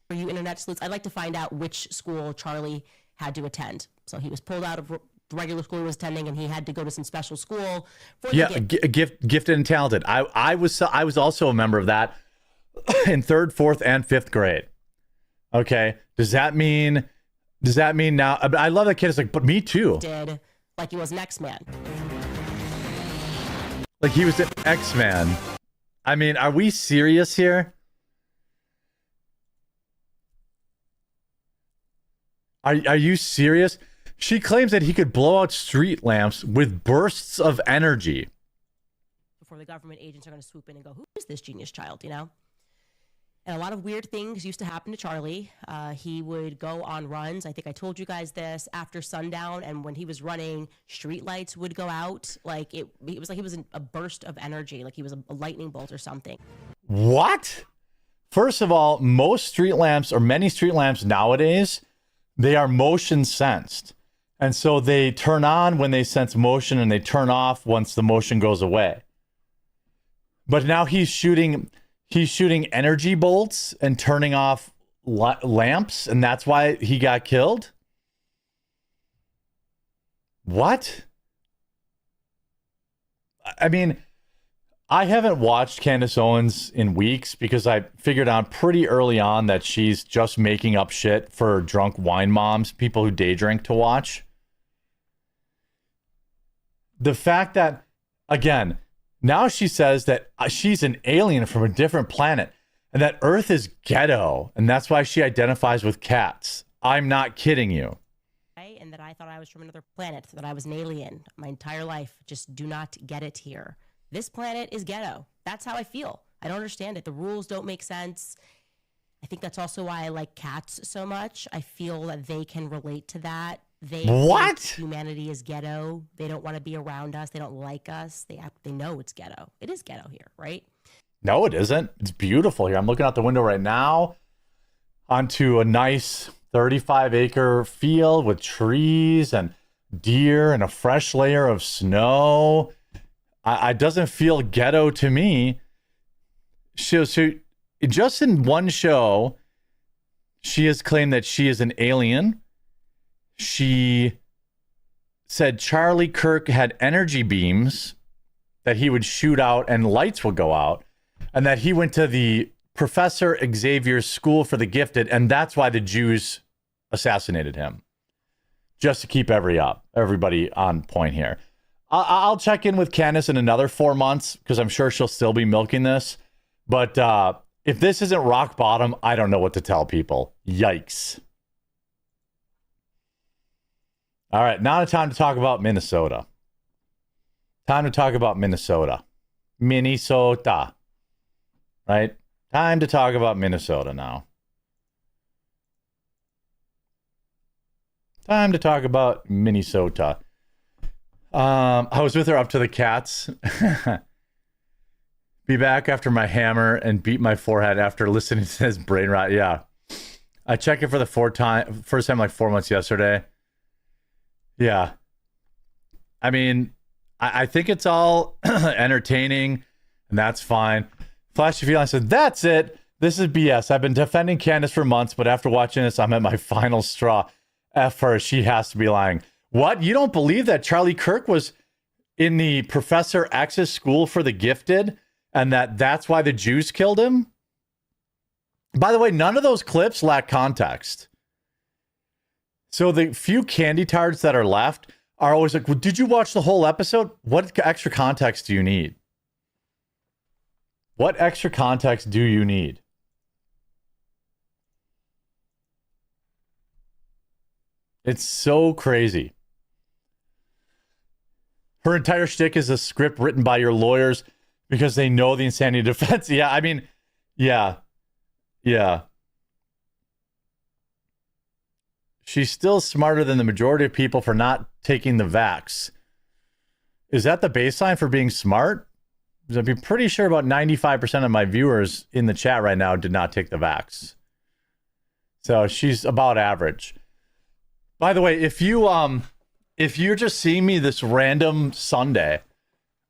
For you internet sleuths, I'd like to find out which school Charlie had to attend. So he was pulled out of the regular school he was attending, and he had to go to some special school. Gifted and Talented. I was also a member of that in 3rd, 4th, and 5th grade. Okay. Does that mean now? I love that kid. It's like, but me too. Did like he was an X-Man. Like he was an X-Man. I mean, are we serious here? Are you serious? She claims that he could blow out street lamps with bursts of energy. Before the government agents are going to swoop in and go, who is this genius child, you know? And a lot of weird things used to happen to Charlie. He would go on runs. I think I told you guys this after sundown. And when he was running, street lights would go out. Like it was like he was in a burst of energy, like he was a lightning bolt or something. What? First of all, most street lamps or many street lamps nowadays, they are motion sensed. And so they turn on when they sense motion and they turn off once the motion goes away. But now he's shooting energy bolts and turning off lamps, and that's why he got killed? What? I mean, I haven't watched Candace Owens in weeks because I figured out pretty early on that she's just making up shit for drunk wine moms, people who day drink, to watch. The fact that, again, now she says that she's an alien from a different planet and that Earth is ghetto, and that's why she identifies with cats. I'm not kidding you. And that I thought I was from another planet, that I was an alien my entire life. Just do not get it here. This planet is ghetto. That's how I feel. I don't understand it. The rules don't make sense. I think that's also why I like cats so much. I feel that they can relate to that. What? Humanity is ghetto. They don't want to be around us. They don't like us. They know it's ghetto. It is ghetto here, right? No, it isn't. It's beautiful here. I'm looking out the window right now onto a nice 35-acre field with trees and deer and a fresh layer of snow. It doesn't feel ghetto to me. So just in one show, she has claimed that she is an alien. She said Charlie Kirk had energy beams that he would shoot out and lights would go out, and that he went to the Professor Xavier's School for the Gifted, and that's why the Jews assassinated him. Just to keep everybody on point here. I'll check in with Candace in another 4 months because I'm sure she'll still be milking this. But if this isn't rock bottom, I don't know what to tell people. Yikes. All right, now it's time to talk about Minnesota. Time to talk about Minnesota. Minnesota. Right? Time to talk about Minnesota now. Time to talk about Minnesota. I was with her up to the cats. Be back after my hammer and beat my forehead after listening to this brain rot. Yeah. I checked it for the first time like 4 months yesterday. Yeah. I mean, I think it's all entertaining, and that's fine. Flashy Feeling said, that's it. This is BS. I've been defending Candace for months, but after watching this, I'm at my final straw. F her. She has to be lying. What? You don't believe that Charlie Kirk was in the Professor X's School for the Gifted, and that's why the Jews killed him? By the way, none of those clips lack context. So the few candy tards that are left are always like, well, did you watch the whole episode? What extra context do you need? What extra context do you need? It's so crazy. Her entire shtick is a script written by your lawyers because they know the insanity defense. Yeah, I mean, yeah. She's still smarter than the majority of people for not taking the vax. Is that the baseline for being smart? Because I'd be pretty sure about 95% of my viewers in the chat right now did not take the vax. So she's about average. By the way, if you're just seeing me this random Sunday,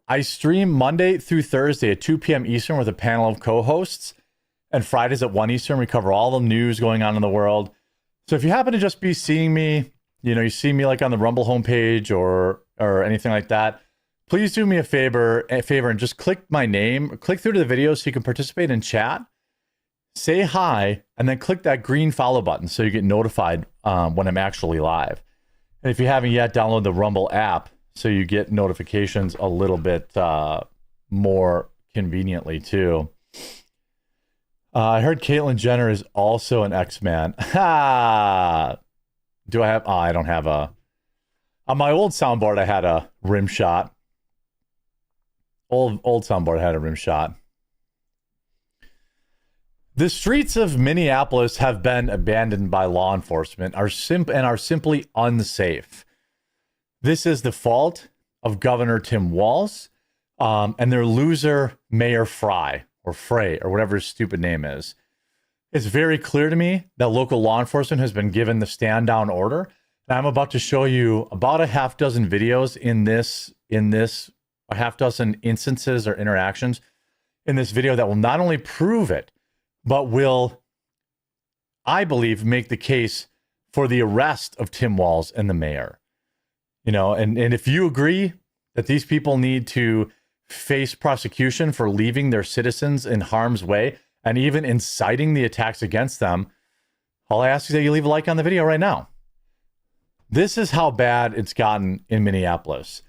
I stream Monday through Thursday at 2 p.m. Eastern with a panel of co-hosts, and Fridays at 1 Eastern. We cover all the news going on in the world. So if you happen to just be seeing me, you see me like on the Rumble homepage or anything like that, please do me a favor and just click my name, click through to the video so you can participate in chat, say hi, and then click that green follow button so you get notified when I'm actually live. And if you haven't yet, download the Rumble app so you get notifications a little bit more conveniently too. I heard Caitlyn Jenner is also an X-Man. Ha! Do I have... Oh, I don't have a... On my old soundboard, I had a rim shot. Old soundboard had a rim shot. The streets of Minneapolis have been abandoned by law enforcement and are simply unsafe. This is the fault of Governor Tim Walz and their loser Mayor Frey or whatever his stupid name is. It's very clear to me that local law enforcement has been given the stand down order. And I'm about to show you about a half dozen videos in this a half dozen instances or interactions in this video that will not only prove it, but will, I believe, make the case for the arrest of Tim Walz and the mayor. And if you agree that these people need to face prosecution for leaving their citizens in harm's way and even inciting the attacks against them, I'll ask you that you leave a like on the video right now. This is how bad it's gotten in Minneapolis.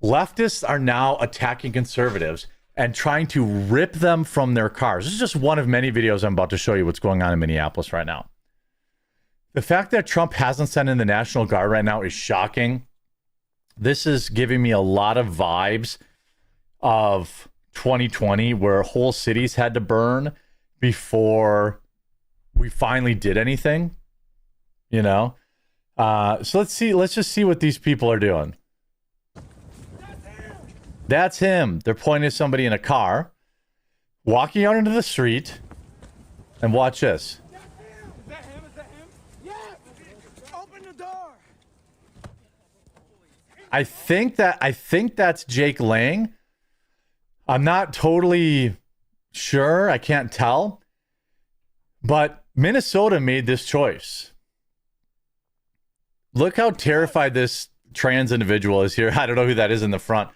Leftists are now attacking conservatives and trying to rip them from their cars. This is just one of many videos I'm about to show you what's going on in Minneapolis right now. The fact that Trump hasn't sent in the National Guard right now is shocking. This is giving me a lot of vibes of 2020, where whole cities had to burn before we finally did anything, So let's just see what these people are doing. That's him. They're pointing at somebody in a car, walking out into the street, and watch this. Is that him? Yeah! Open the door! I think that's Jake Lang. I'm not totally sure. I can't tell. But Minnesota made this choice. Look how terrified this trans individual is here. I don't know who that is in the front.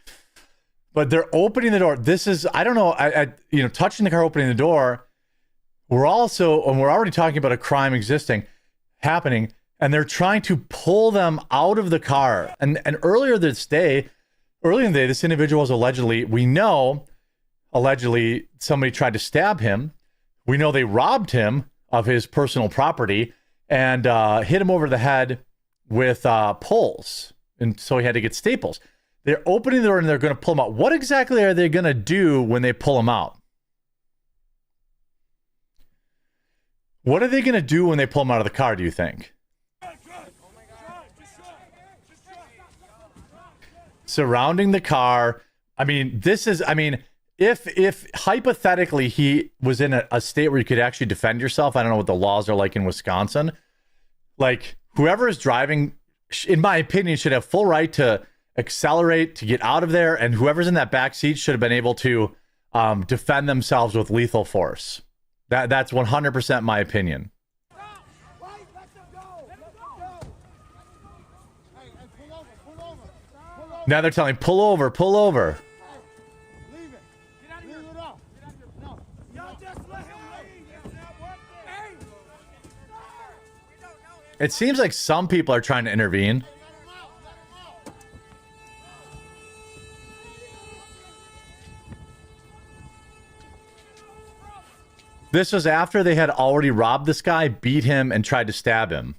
But they're opening the door. This is, I don't know, touching the car, opening the door. we're already talking about a crime happening, and they're trying to pull them out of the car. And earlier in the day, this individual was allegedly somebody tried to stab him. We know they robbed him of his personal property and hit him over the head with poles. And so he had to get staples. They're opening the door and they're going to pull him out. What exactly are they going to do when they pull him out? What are they going to do when they pull him out of the car, do you think? Surrounding the car. If hypothetically he was in a state where you could actually defend yourself, I don't know what the laws are like in Wisconsin. Like, whoever is driving, in my opinion, should have full right to accelerate to get out of there, and whoever's in that back seat should have been able to defend themselves with lethal force. That's 100% my opinion. Now they're telling pull over, pull over. Leave it. Leave it up. No. Y'all just let him leave. It seems like some people are trying to intervene. This was after they had already robbed this guy, beat him, and tried to stab him.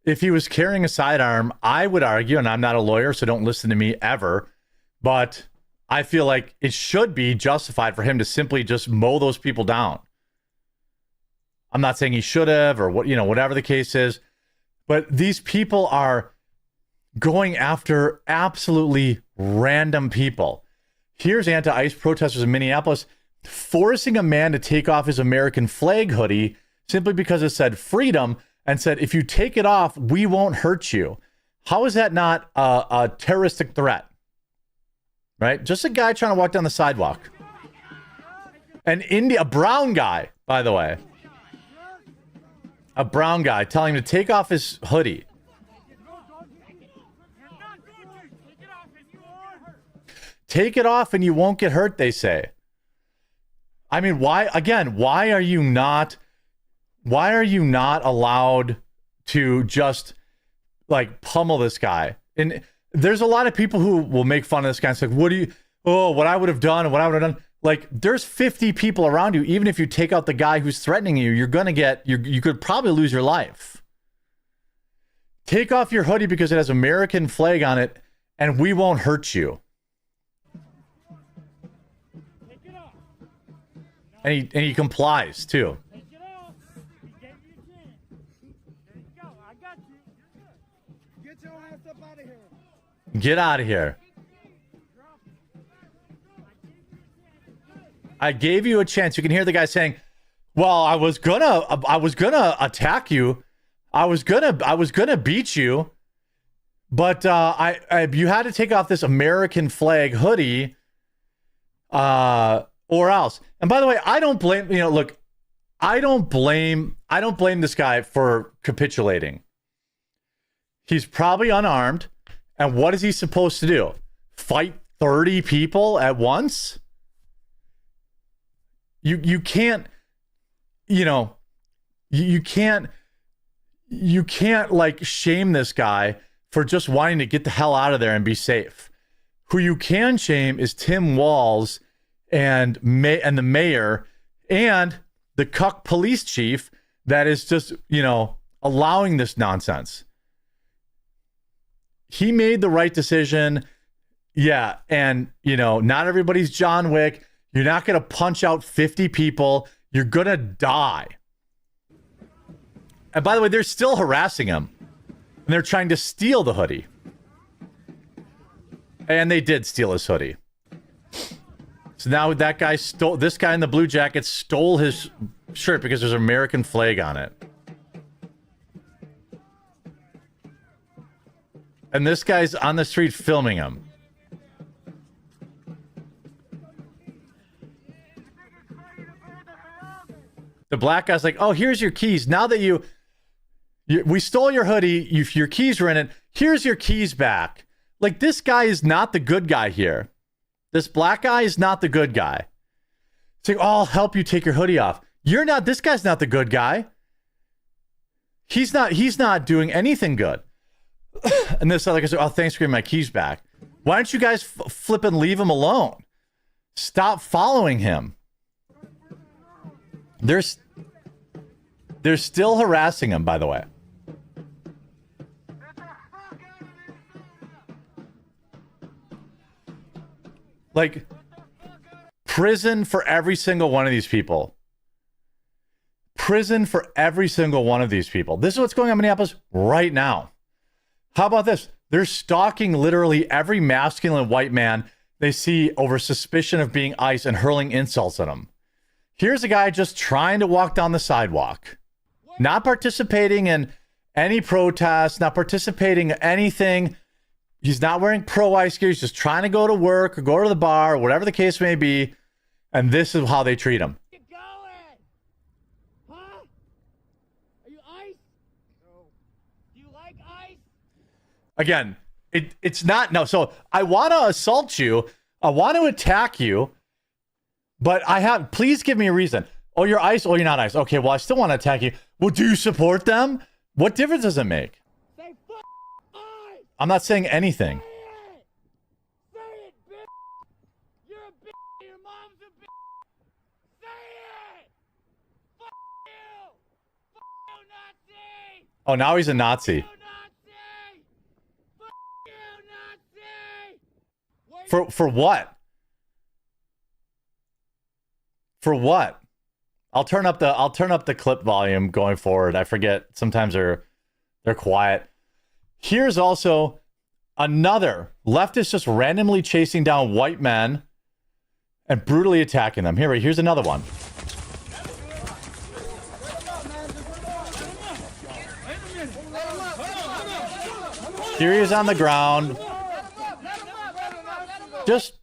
If he was carrying a sidearm, I would argue, and I'm not a lawyer, so don't listen to me ever, but I feel like it should be justified for him to simply just mow those people down. I'm not saying he should have, or whatever the case is, but these people are going after absolutely random people. Here's anti-ICE protesters in Minneapolis forcing a man to take off his American flag hoodie simply because it said freedom and said, if you take it off, we won't hurt you. How is that not a terroristic threat? Right? Just a guy trying to walk down the sidewalk. A brown guy, by the way. A brown guy telling him to take off his hoodie. Take it off and you won't get hurt, they say. I mean, why are you not allowed to just like pummel this guy? And there's a lot of people who will make fun of this guy. It's like, what I would have done and what I would have done. Like, there's 50 people around you. Even if you take out the guy who's threatening you, you could probably lose your life. Take off your hoodie because it has American flag on it and we won't hurt you. And he complies too. Get out of here. I gave you a chance. You can hear the guy saying, "Well, I was gonna attack you. I was gonna beat you, but you had to take off this American flag hoodie, or else." And by the way, I don't blame. Look, I don't blame this guy for capitulating. He's probably unarmed, and what is he supposed to do? Fight 30 people at once? You can't, you can't like shame this guy for just wanting to get the hell out of there and be safe. Who you can shame is Tim Walz and the mayor and the cuck police chief that is just, allowing this nonsense. He made the right decision. Yeah. And, not everybody's John Wick. You're not going to punch out 50 people. You're going to die. And by the way, they're still harassing him. And they're trying to steal the hoodie. And they did steal his hoodie. So now this guy in the blue jacket stole his shirt because there's an American flag on it. And this guy's on the street filming him. The black guy's like, "Oh, here's your keys. Now that we stole your hoodie, your keys were in it. Here's your keys back." Like, this guy is not the good guy here. This black guy is not the good guy. Saying, oh, I'll help you take your hoodie off. You're not, this guy's not the good guy. He's not doing anything good. And this other guy said, oh, thanks for getting my keys back. Why don't you guys flip and leave him alone? Stop following him. They're still harassing him, by the way. Like, prison for every single one of these people. Prison for every single one of these people. This is what's going on in Minneapolis right now. How about this? They're stalking literally every masculine white man they see over suspicion of being ICE and hurling insults at him. Here's a guy just trying to walk down the sidewalk, not participating in any protests, not participating in anything. He's not wearing pro-ICE gear. He's just trying to go to work or go to the bar, or whatever the case may be. And this is how they treat him. Get going! Huh? Are you ICE? No. Do you like ICE? Again, it's not, no. So I want to assault you. I want to attack you. But please give me a reason. Oh, you're ICE. Oh, you're not ICE. Okay, well, I still want to attack you. Well, do you support them? What difference does it make? Say fuck ICE! I'm not saying anything. Say it, bitch! You're a bitch! Your mom's a bitch! Say it! Fuck you! Fuck you, Nazi! Oh, now he's a Nazi. Fuck you, Nazi! For what? For what? I'll turn up the clip volume going forward. I forget. Sometimes they're quiet. Here's also another leftist just randomly chasing down white men and brutally attacking them. Here's another one. Here he is on the ground. Just,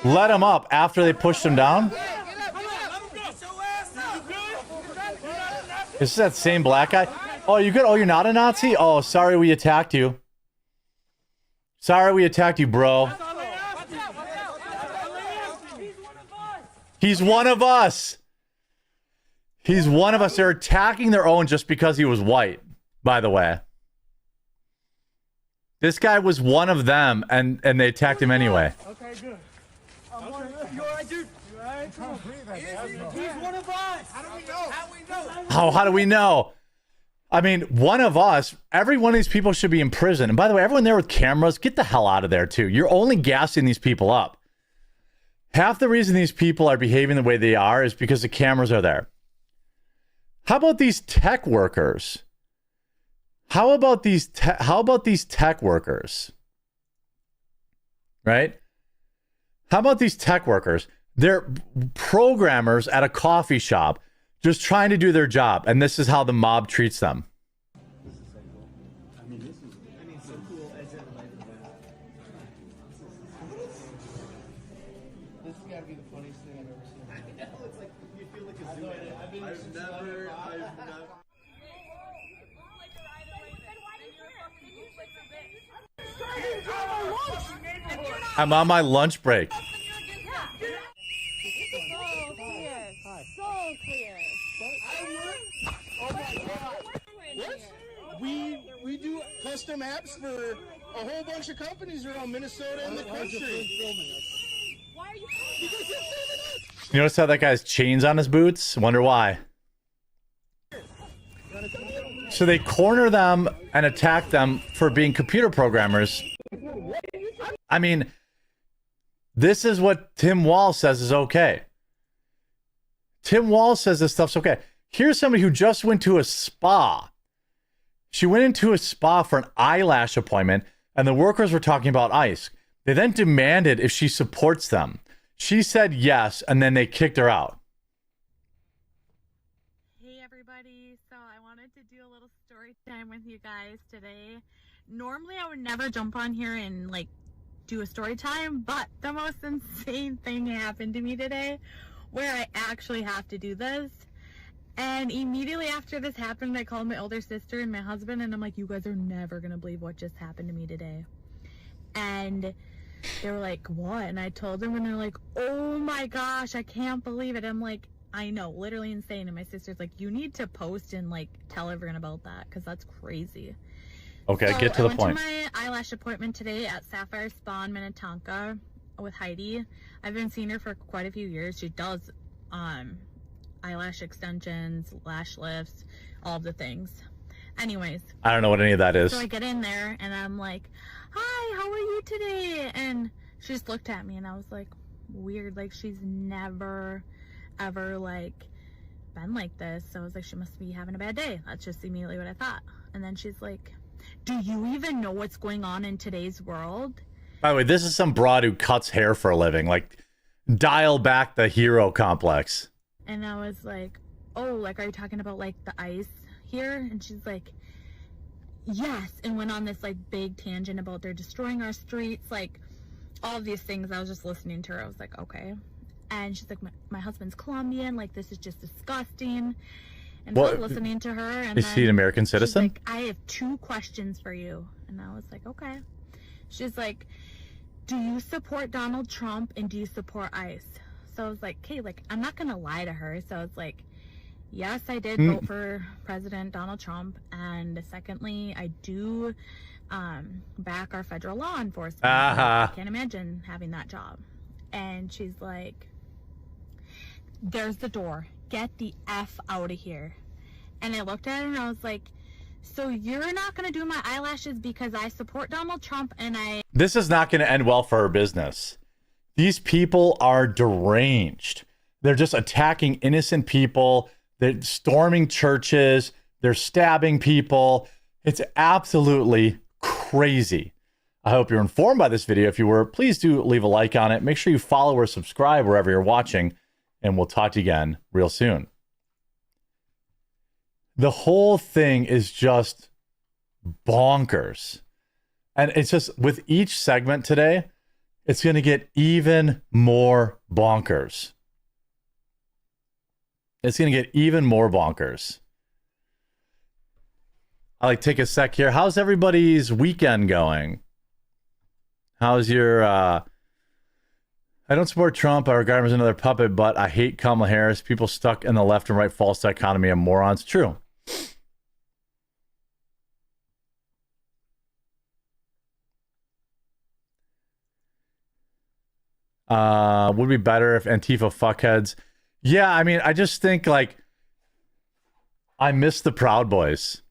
let him up after they pushed him down. Is this that same black guy? Oh, you good? Oh, you're not a Nazi? Oh, sorry we attacked you. Sorry we attacked you, bro. He's one of us. He's one of us. They're attacking their own just because he was white, by the way. This guy was one of them, and they attacked him anyway. Okay, good. You alright, dude? You alright? He's one of us. How do we know? How do we know? I mean, one of us, every one of these people should be in prison. And by the way, everyone there with cameras, get the hell out of there too. You're only gassing these people up. Half the reason these people are behaving the way they are is because the cameras are there. How about these tech workers? How about these tech workers? Right? How about these tech workers? They're programmers at a coffee shop just trying to do their job, and this is how the mob treats them. This has got to be the funniest thing I've ever seen. I know, it's like, you feel like a zoo. I've never... I'm on my lunch break. So clear. Oh my God. What? We do custom apps for a whole bunch of companies around Minnesota and the country. Why are you You notice how that guy's chains on his boots? Wonder why. So they corner them and attack them for being computer programmers. I mean, this is what Tim Wall says is okay. Tim Wall says this stuff's okay. Here's somebody who just went to a spa. She went into a spa for an eyelash appointment, and the workers were talking about ICE. They then demanded if she supports them. She said yes, and then they kicked her out. Hey everybody, so I wanted to do a little story time with you guys today. Normally I would never jump on here and do a story time, but the most insane thing happened to me today where I actually have to do this. And immediately after this happened, I called my older sister and my husband, and I'm like, you guys are never gonna believe what just happened to me today. And they were like, what? And I told them, and they're like, oh my gosh, I can't believe it. I'm like, I know, literally insane. And my sister's like, you need to post and like tell everyone about that because that's crazy. Okay, So get to the I point. went to my eyelash appointment today at Sapphire Spa in Minnetonka with Heidi. I've been seeing her for quite a few years. She does eyelash extensions, lash lifts, all of the things. Anyways, I don't know what any of that is. so I get in there and I'm like, hi, how are you today? And she just looked at me and I was like, weird, like she's never ever like been like this. So I was like, she must be having a bad day. That's just immediately what I thought. And then she's like, do you even know what's going on in today's world? By the way, this is some broad who cuts hair for a living. Like, dial back the hero complex. And I was like, oh, like, are you talking about like the ice here? And she's like, yes. And went on this like big tangent about they're destroying our streets, like all of these things. I was just listening to her. I was like, okay. And she's like, my husband's Colombian, like this is just disgusting. And so I was listening to her, and is he an American citizen? She's like, I have 2 questions for you. And I was like, okay. She's like, do you support Donald Trump and do you support ICE? So I was like, okay, like I'm not gonna lie to her. So it's like, yes, I did vote for President Donald Trump, and secondly, I do back our federal law enforcement. I can't imagine having that job. And she's like, there's the door. Get the F out of here. And I looked at her and I was like, so you're not going to do my eyelashes because I support Donald Trump and I... This is not going to end well for her business. These people are deranged. They're just attacking innocent people. They're storming churches. They're stabbing people. It's absolutely crazy. I hope you're informed by this video. If you were, please do leave a like on it. Make sure you follow or subscribe wherever you're watching. And we'll talk to you again real soon. The whole thing is just bonkers. And it's just with each segment today, it's going to get even more bonkers. It's going to get even more bonkers. I'll like take a sec here. How's everybody's weekend going? How's your I don't support Trump. I regard him as another puppet, but I hate Kamala Harris. People stuck in the left and right false dichotomy of morons. True. Would be better if Antifa fuckheads. Yeah, I mean, I just think like I miss the Proud Boys.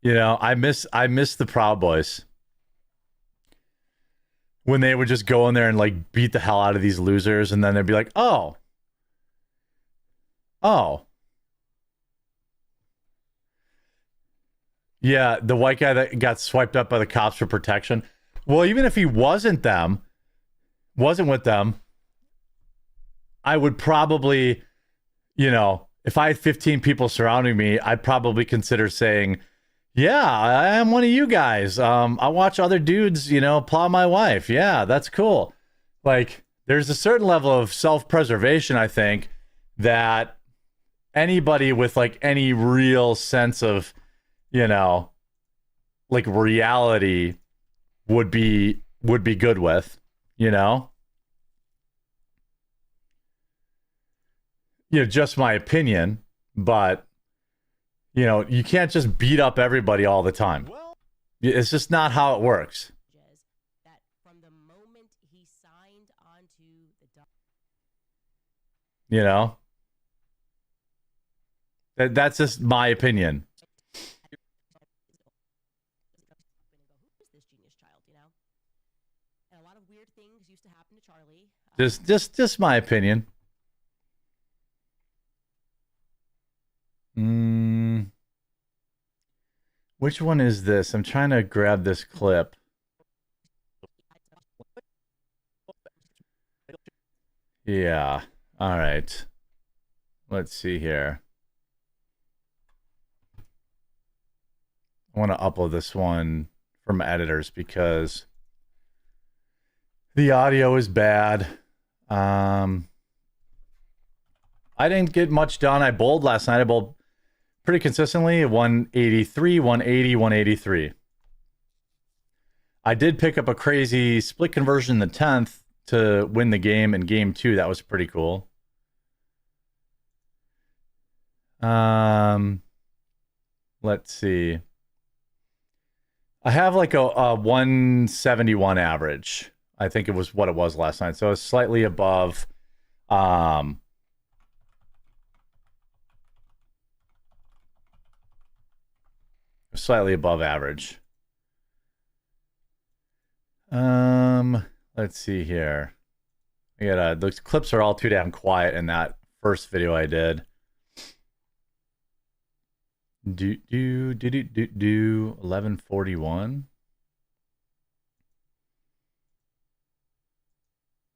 You know, I miss the Proud Boys. When they would just go in there and like beat the hell out of these losers, and then they'd be like, oh. Yeah, the white guy that got swiped up by the cops for protection. Well, even if he wasn't with them, I would probably, you know, if I had 15 people surrounding me, I'd probably consider saying, yeah, I am one of you guys. I watch other dudes, you know, plow my wife. Yeah, that's cool. Like, there's a certain level of self-preservation, I think, that anybody with like any real sense of, you know, like reality would be good with, you know? You know, just my opinion, but you know, you can't just beat up everybody all the time. It's just not how it works. That from the moment he signed onto the You know? That's just my opinion. Who's this genius child, you know? And a lot of weird things used to happen to Charlie. Just my opinion. Which one is this? I'm trying to grab this clip. Yeah. All right. Let's see here. I want to upload this one from editors because the audio is bad. I didn't get much done. I bowled last night. I bowled pretty consistently, 183, 180, 183. I did pick up a crazy split conversion in the 10th to win the game in game 2. That was pretty cool. Let's see. I have like a 171 average. I think it was what it was last night. So it's slightly above average. Let's see here. I got those clips are all too damn quiet in that first video I did. 1141.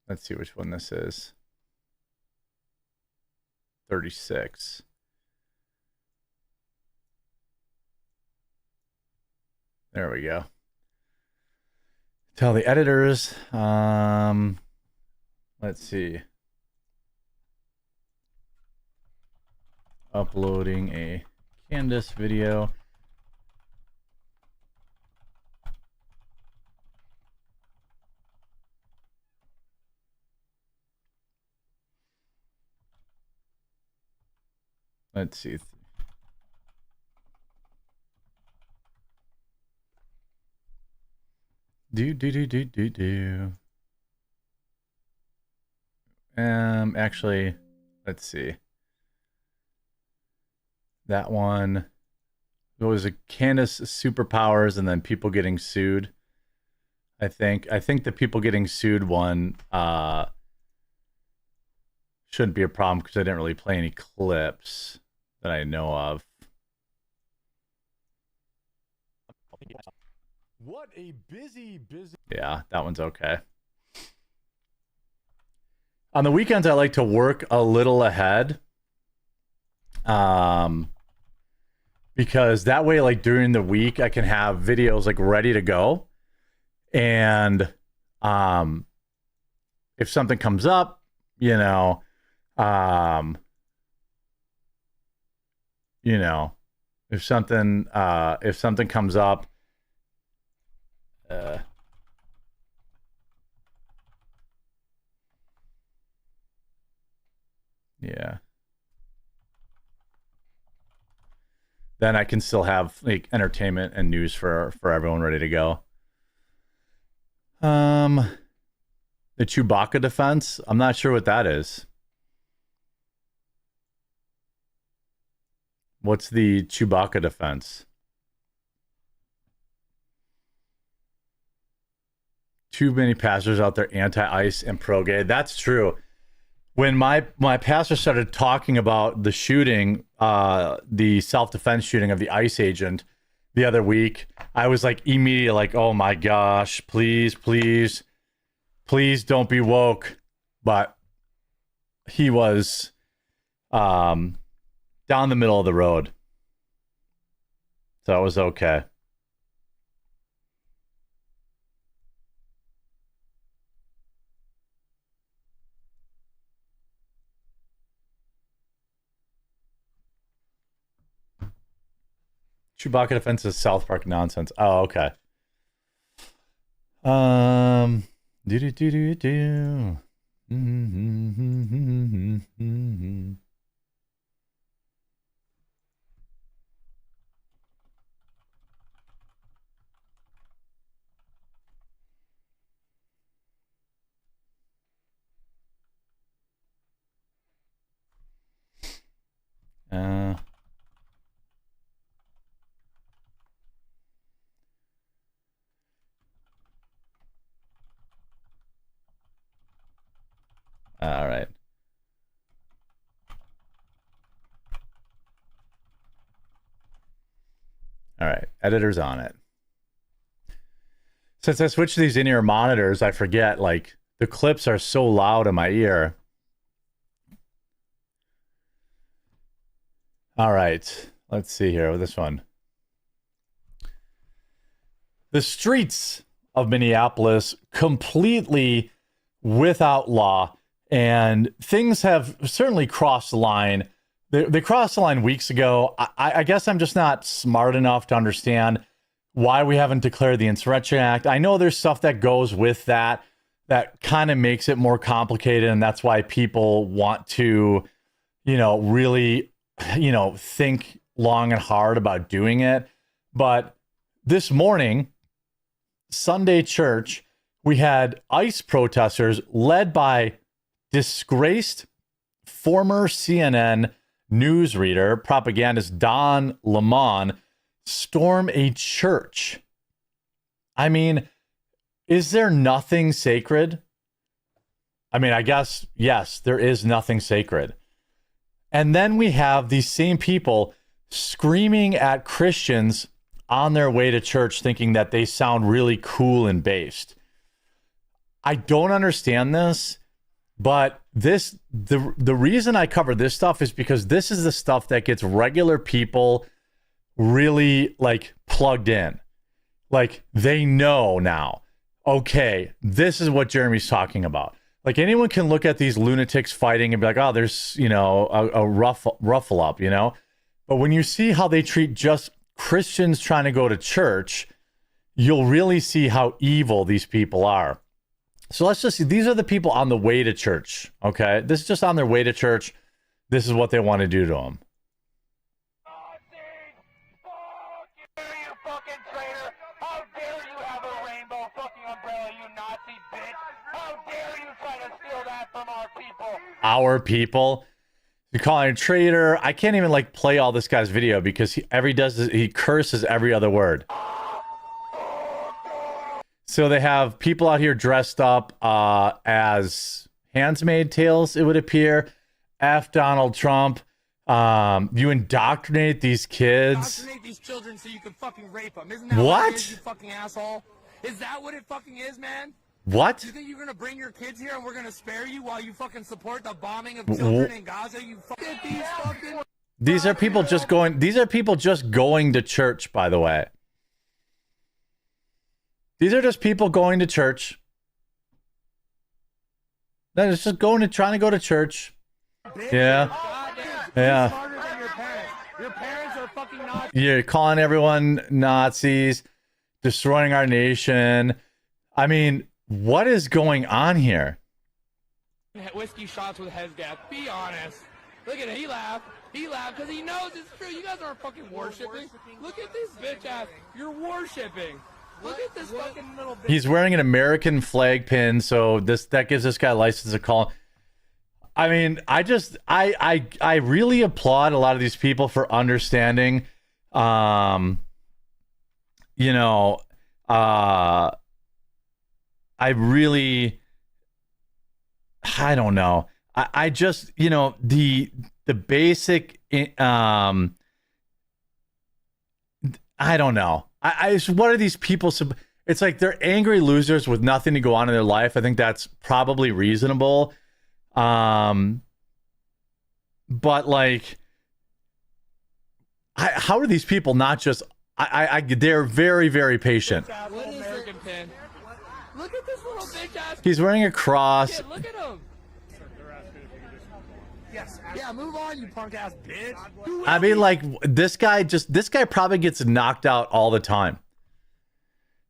Let's see which one this is. 36. There we go. Tell the editors. Let's see. Uploading a Candace video. Let's see. Actually, let's see. That one, it was a Candace superpowers and then people getting sued. I think the people getting sued one shouldn't be a problem because I didn't really play any clips that I know of. What a busy. Yeah, that one's okay. On the weekends, I like to work a little ahead. Because that way, like during the week, I can have videos like ready to go. And if something comes up, if something comes up, yeah, then I can still have like entertainment and news for everyone ready to go. The Chewbacca defense, I'm not sure what that is. What's the Chewbacca defense? Too many pastors out there anti-ICE and pro-gay. That's true. When my pastor started talking about the shooting, the self-defense shooting of the ICE agent the other week, I was like immediately like, oh my gosh, please don't be woke. But he was down the middle of the road. So it was okay. Chewbacca defense is South Park nonsense. Oh, okay. All right. All right. Editor's on it. Since I switched to these in-ear monitors, I forget, like, the clips are so loud in my ear. All right. Let's see here with this one. The streets of Minneapolis completely without law. And things have certainly crossed the line. They crossed the line weeks ago. I guess I'm just not smart enough to understand why we haven't declared the Insurrection Act. I know there's stuff that goes with that kind of makes it more complicated, and that's why people want to, really, think long and hard about doing it. But this morning, Sunday church, we had ICE protesters led by disgraced former CNN newsreader, propagandist Don Lemon, storm a church. I mean, is there nothing sacred? I mean, I guess, yes, there is nothing sacred. And then we have these same people screaming at Christians on their way to church, thinking that they sound really cool and based. I don't understand this, but the reason I cover this stuff is because this is the stuff that gets regular people really like plugged in. Like they know now, okay, this is what Jeremy's talking about. Like anyone can look at these lunatics fighting and be like, oh, there's, a ruffle up, But when you see how they treat just Christians trying to go to church, you'll really see how evil these people are. So let's just see. These are the people on the way to church. Okay. This is just on their way to church. This is what they want to do to them. You fucking traitor! How dare you have a rainbow fucking umbrella, you Nazi bitch! How dare you try to steal that from our people? Our people? You're calling a traitor? I can't even play all this guy's video because he curses every other word. So they have people out here dressed up as Handmaid's Tales, it would appear. F Donald Trump. You indoctrinate these kids. Indoctrinate these children so you can fucking rape them. Isn't that what it is, you fucking asshole? Is that what it fucking is, man? What? You think you're gonna bring your kids here and we're gonna spare you while you fucking support the bombing of children in Gaza? You fucking These are people just going to church, by the way. These are just people going to church. They're just trying to go to church. Yeah. Yeah. Your parents are fucking Nazis. You're calling everyone Nazis, destroying our nation. I mean, what is going on here? Whiskey shots with head gas. Be honest. Look at it. He laughed. He laughed because he knows it's true. You guys aren't fucking worshiping. Look at this bitch ass. You're worshiping. Look at this fucking little bitch. He's wearing an American flag pin, so that gives this guy license to call. I mean, I really applaud a lot of these people for understanding. I don't know. I just, the basic, I don't know. What are these people? It's like they're angry losers with nothing to go on in their life. I think that's probably reasonable. But how are these people not just, they're very, very patient. American pin. Look at this little bitch ass. He's wearing a cross. Look at him. Yeah, move on, you punk ass bitch. I mean, this guy probably gets knocked out all the time.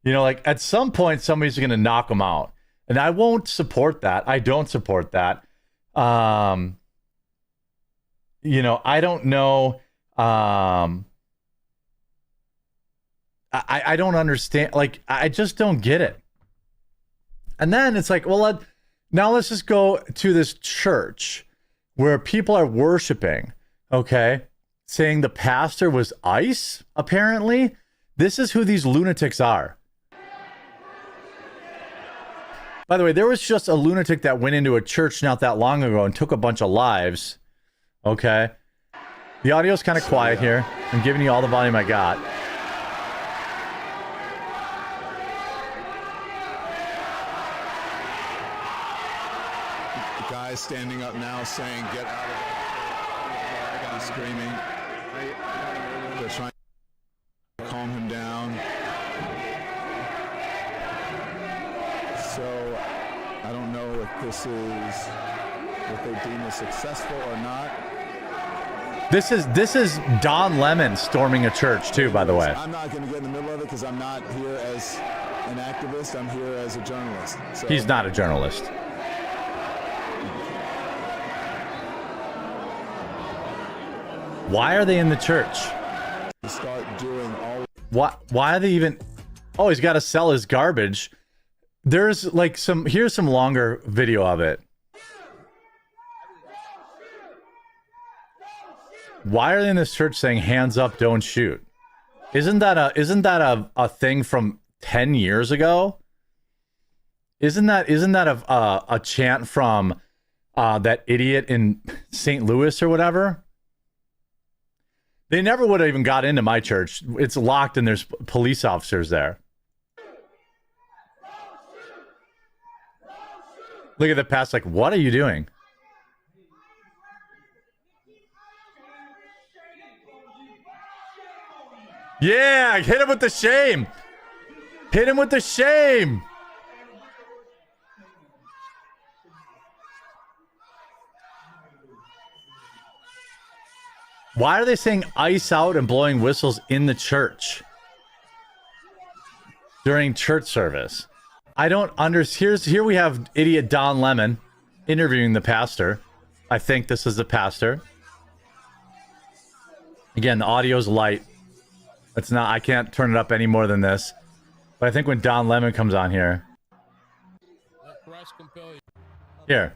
At some point, somebody's going to knock him out. And I won't support that. I don't support that. I don't know. I don't understand. I just don't get it. And then it's like, well, now let's just go to this church where people are worshiping, okay? Saying the pastor was ICE, apparently. This is who these lunatics are. By the way, there was just a lunatic that went into a church not that long ago and took a bunch of lives, okay? The audio's kind of quiet here. I'm giving you all the volume I got. Guys standing up now saying, get out of it. He's screaming. They're trying to calm him down. So, I don't know if this is what they deem as successful or not. This is Don Lemon storming a church too, by the way. I'm not going to get in the middle of it because I'm not here as an activist. I'm here as a journalist. So. He's not a journalist. Why are they in the church? Start doing all. Why are they even? Oh, he's got to sell his garbage. There's like here's some longer video of it. Why are they in this church saying hands up, don't shoot? Isn't that a thing from 10 years ago? Isn't that a chant from that idiot in St. Louis or whatever? They never would have even got into my church. It's locked and there's police officers there. Look at the past, like, what are you doing? Yeah, hit him with the shame. Hit him with the shame. Why are they saying ice out and blowing whistles in the church during church service? I don't understand. Here we have idiot Don Lemon interviewing the pastor. I think this is the pastor. Again, the audio's light. It's not. I can't turn it up any more than this. But I think when Don Lemon comes on here. Here.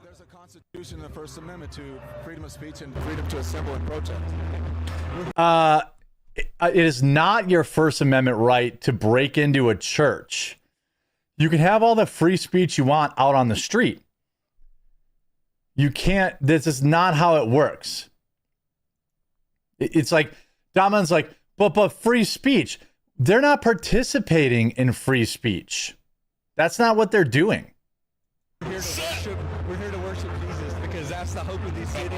There's a constitution in the First Amendment to freedom of speech and freedom to assemble and protest. It is not your First Amendment right to break into a church. You can have all the free speech you want out on the street. You can't. This is not how it works. It's like Damon's like, but free speech. They're not participating in free speech. That's not what they're doing. We're here to worship Jesus because that's the hope of these cities.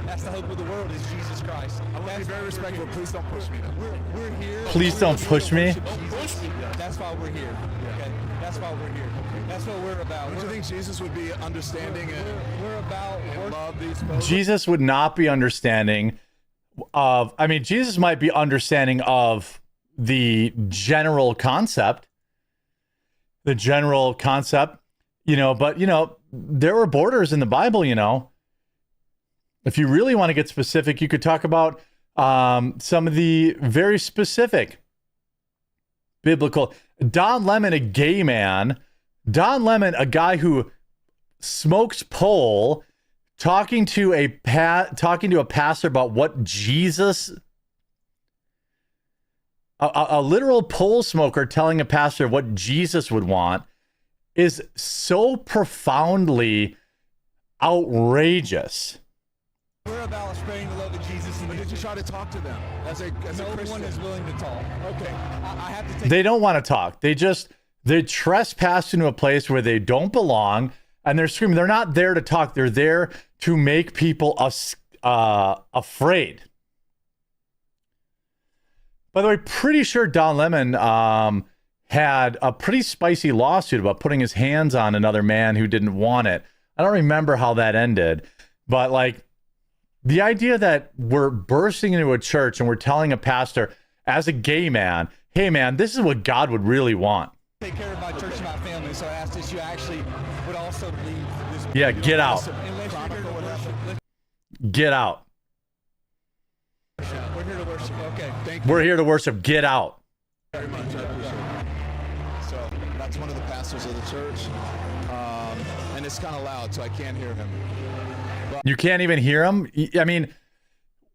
That's the hope of the world is Jesus Christ. I want to be very respectful. Please don't push me. We're here. Please don't push me. That's why we're here. Okay, that's why we're here. That's what we're about. Don't you think Jesus would be understanding we're about and love these folks? Jesus would not be understanding of. I mean, Jesus might be understanding of the general concept. The general concept. But there were borders in the Bible, If you really want to get specific, you could talk about some of the very specific biblical. Don Lemon, a gay man. Don Lemon, a guy who smokes pole, talking to a pastor about what Jesus. A literal pole smoker telling a pastor what Jesus would want. Is so profoundly outrageous. We're about spreading the love of Jesus. But did you try to talk to them as a Christian? No one is willing to talk. Okay, I have to take. They don't want to talk. They trespass into a place where they don't belong, and they're screaming. They're not there to talk. They're there to make people afraid. By the way, pretty sure Don Lemon had a pretty spicy lawsuit about putting his hands on another man who didn't want it. I don't remember how that ended, but like the idea that we're bursting into a church and we're telling a pastor as a gay man, hey man, this is what God would really want. Take care of my church and my family, so I asked if you actually would also leave this. Yeah, get out. Get out. We're here to worship. Okay, thank you. We're here to worship. Get out. Very much. I appreciate it. So that's one of the pastors of the church, and it's kind of loud, so I can't hear him. But you can't even hear him? I mean,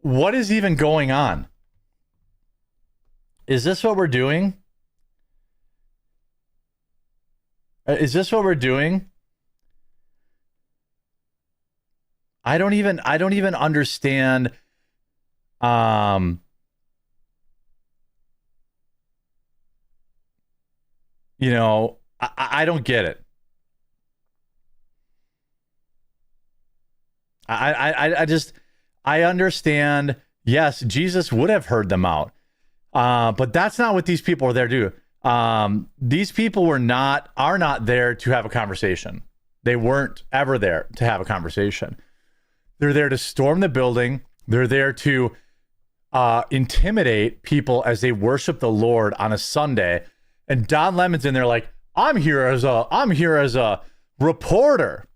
what is even going on? Is this what we're doing? Is this what we're doing? I don't even understand. I don't get it. I understand. Yes, Jesus would have heard them out. But that's not what these people are there to do. These people are not there to have a conversation. They weren't ever there to have a conversation. They're there to storm the building. They're there to intimidate people as they worship the Lord on a Sunday. And Don Lemon's in there like, I'm here as a reporter.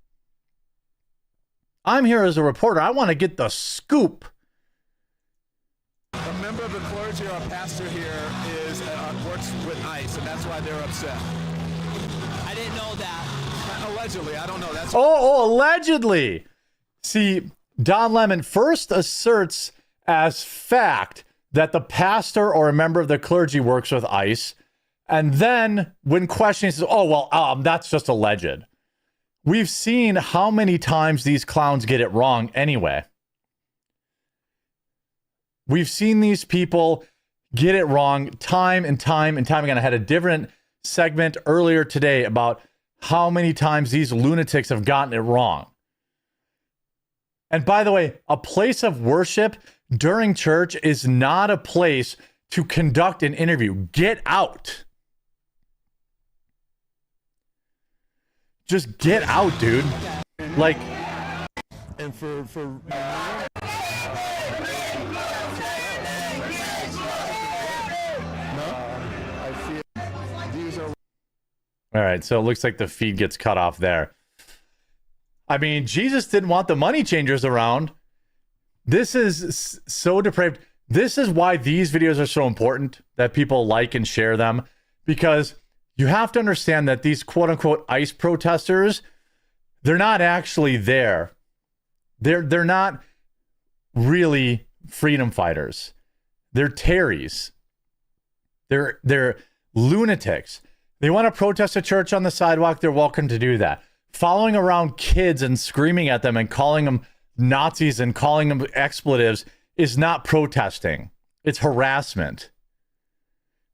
I'm here as a reporter. I want to get the scoop. A member of the clergy or a pastor here works with ICE, and that's why they're upset. I didn't know that. Allegedly, I don't know. That's allegedly. See, Don Lemon first asserts as fact that the pastor or a member of the clergy works with ICE, and then when questioned, he says, "Oh well, that's just alleged." We've seen how many times these clowns get it wrong anyway. We've seen these people get it wrong time and time and time again. I had a different segment earlier today about how many times these lunatics have gotten it wrong. And by the way, a place of worship during church is not a place to conduct an interview. Get out. Just get out, dude. Like, and for all right, so it looks like the feed gets cut off there. I mean, Jesus didn't want the money changers around. This is so depraved. This is why these videos are so important, that people like and share them, because you have to understand that these quote-unquote ICE protesters, they're not actually there. They're not really freedom fighters. They're Terrys. They're lunatics. They want to protest a church on the sidewalk. They're welcome to do that. Following around kids and screaming at them and calling them Nazis and calling them expletives is not protesting. It's harassment.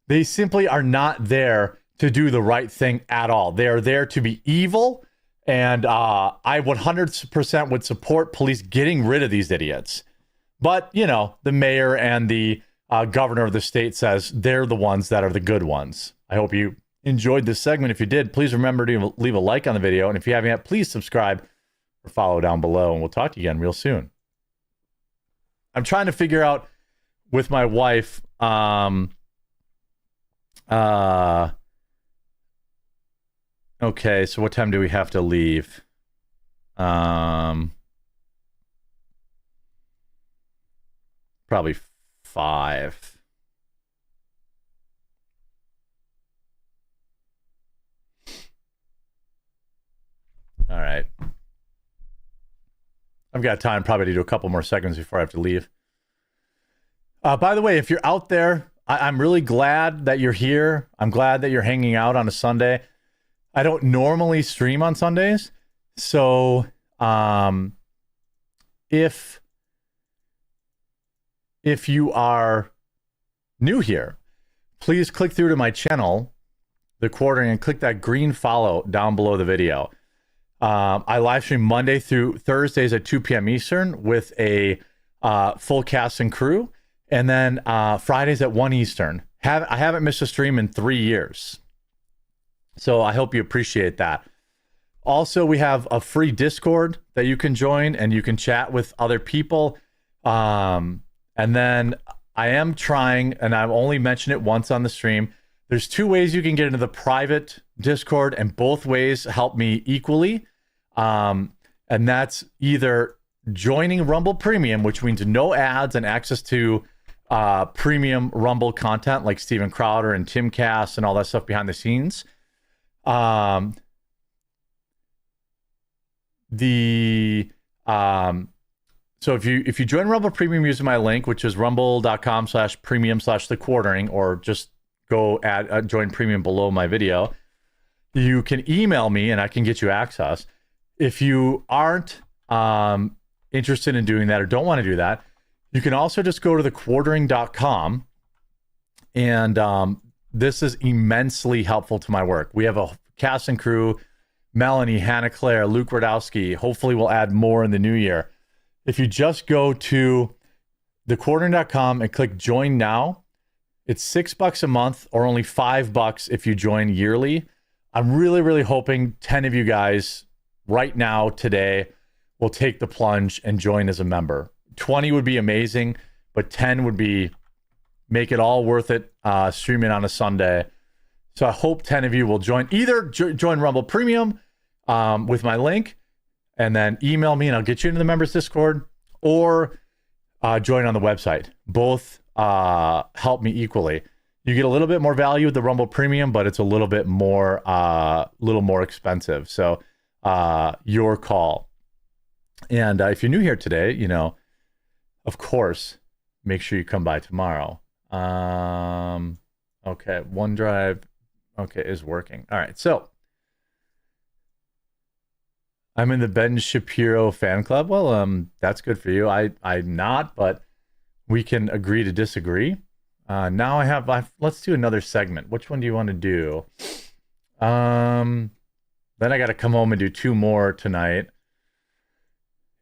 They simply are not there to do the right thing at all. They are there to be evil. And I 100% would support police getting rid of these idiots. But, you know, the mayor and the governor of the state says they're the ones that are the good ones. I hope you enjoyed this segment. If you did, please remember to leave a like on the video. And if you haven't yet, please subscribe or follow down below. And we'll talk to you again real soon. I'm trying to figure out with my wife, okay, so what time do we have to leave? Probably 5. All right. I've got time probably to do a couple more seconds before I have to leave. By the way, if you're out there, I'm really glad that you're here. I'm glad that you're hanging out on a Sunday. I don't normally stream on Sundays. So if you are new here, please click through to my channel, The Quartering, and click that green follow down below the video. I live stream Monday through Thursdays at 2 p.m. Eastern with a full cast and crew. And then Fridays at 1 Eastern. I haven't missed a stream in 3 years. So I hope you appreciate that. Also, we have a free Discord that you can join and you can chat with other people. And then I am trying, and I've only mentioned it once on the stream, there's 2 ways you can get into the private Discord, and both ways help me equally. And that's either joining Rumble Premium, which means no ads and access to premium Rumble content like Steven Crowder and Tim Cass and all that stuff behind the scenes. So if you join Rumble Premium using my link, which is rumble.com/premium/the quartering, or just go join Premium below my video, you can email me and I can get you access. If you aren't interested in doing that or don't want to do that, you can also just go to thequartering.com, and this is immensely helpful to my work. We have a cast and crew, Melanie, Hannah Claire, Luke Radowski. Hopefully we'll add more in the new year. If you just go to thequartering.com and click join now, It's $6 a month or only $5 if you join yearly. I'm really, really hoping 10 of you guys right now, today, will take the plunge and join as a member. 20 would be amazing, but 10 would make it all worth it, streaming on a Sunday. So I hope 10 of you will join. Either join Rumble Premium with my link and then email me and I'll get you into the members Discord, or join on the website. Both help me equally. You get a little bit more value with the Rumble Premium, but it's a little bit more, expensive. So your call. And if you're new here today, you know, of course, make sure you come by tomorrow. Okay, OneDrive, okay, is working. All right, so I'm in the Ben Shapiro fan club. Well, that's good for you. I'm not, but we can agree to disagree. Now let's do another segment. Which one do you want to do? Then I got to come home and do 2 more tonight.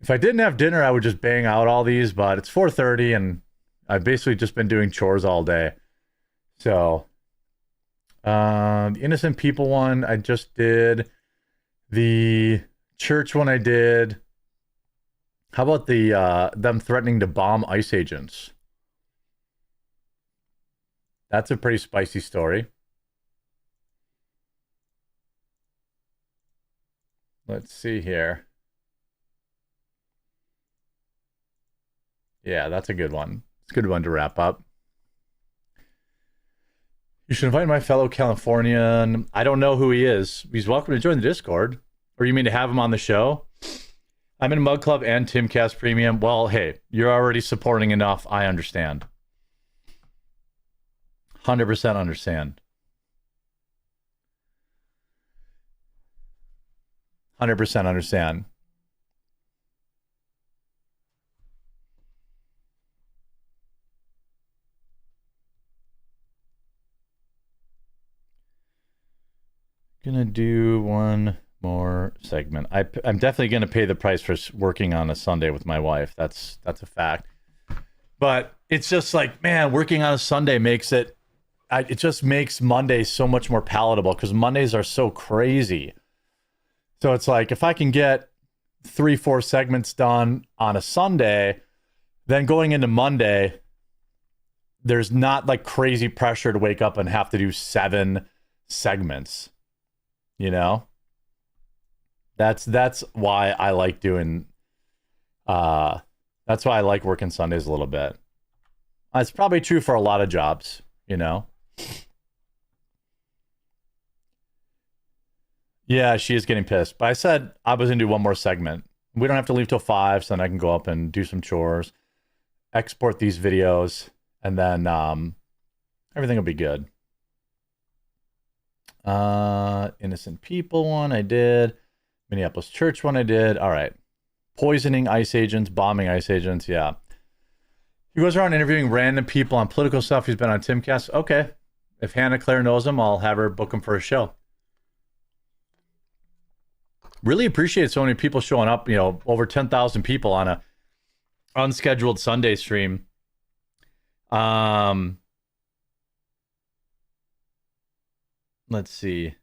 If I didn't have dinner, I would just bang out all these, but it's 4:30 and I've basically just been doing chores all day. So, the innocent people one I just did. The church one I did. How about the them threatening to bomb ICE agents? That's a pretty spicy story. Let's see here. Yeah, that's a good one. It's a good one to wrap up. You should invite my fellow Californian. I don't know who he is. He's welcome to join the Discord. Or you mean to have him on the show? I'm in Mug Club and Timcast Premium. Well, hey, you're already supporting enough. I understand. 100% understand. 100% understand. Gonna do one more segment. I'm definitely gonna pay the price for working on a Sunday with my wife. That's a fact. But it's just like, man, working on a Sunday it just makes Mondays so much more palatable because Mondays are so crazy. So it's like if I can get 3-4 segments done on a Sunday, then going into Monday, there's not like crazy pressure to wake up and have to do 7 segments. You know, that's why I like doing. That's why I like working Sundays a little bit. It's probably true for a lot of jobs, you know. Yeah, she is getting pissed. But I said I was gonna do one more segment. We don't have to leave till 5, so then I can go up and do some chores, export these videos, and then everything will be good. Innocent people one I did. Minneapolis church one I did. All right. Poisoning ICE agents, bombing ICE agents. Yeah. He goes around interviewing random people on political stuff. He's been on Timcast. Okay. If Hannah Claire knows him, I'll have her book him for a show. Really appreciate so many people showing up, you know, over 10,000 people on a unscheduled Sunday stream. Let's see.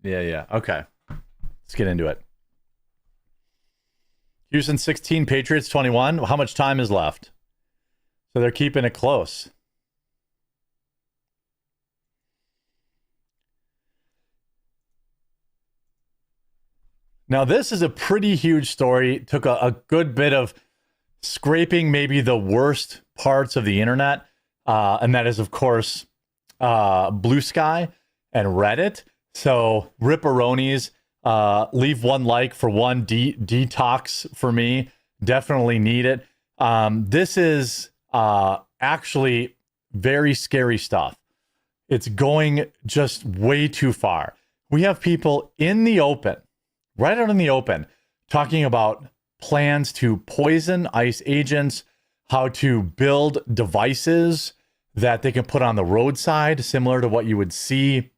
Yeah. Okay. Let's get into it. Houston 16, Patriots 21. How much time is left? So they're keeping it close. Now, this is a pretty huge story. It took a good bit of scraping maybe the worst parts of the internet. And that is, of course, Blue Sky and Reddit. So, Ripperonis, leave one like for one detox for me. Definitely need it. This is actually very scary stuff. It's going just way too far. We have people in the open, right out in the open, talking about plans to poison ICE agents, how to build devices that they can put on the roadside, similar to what you would see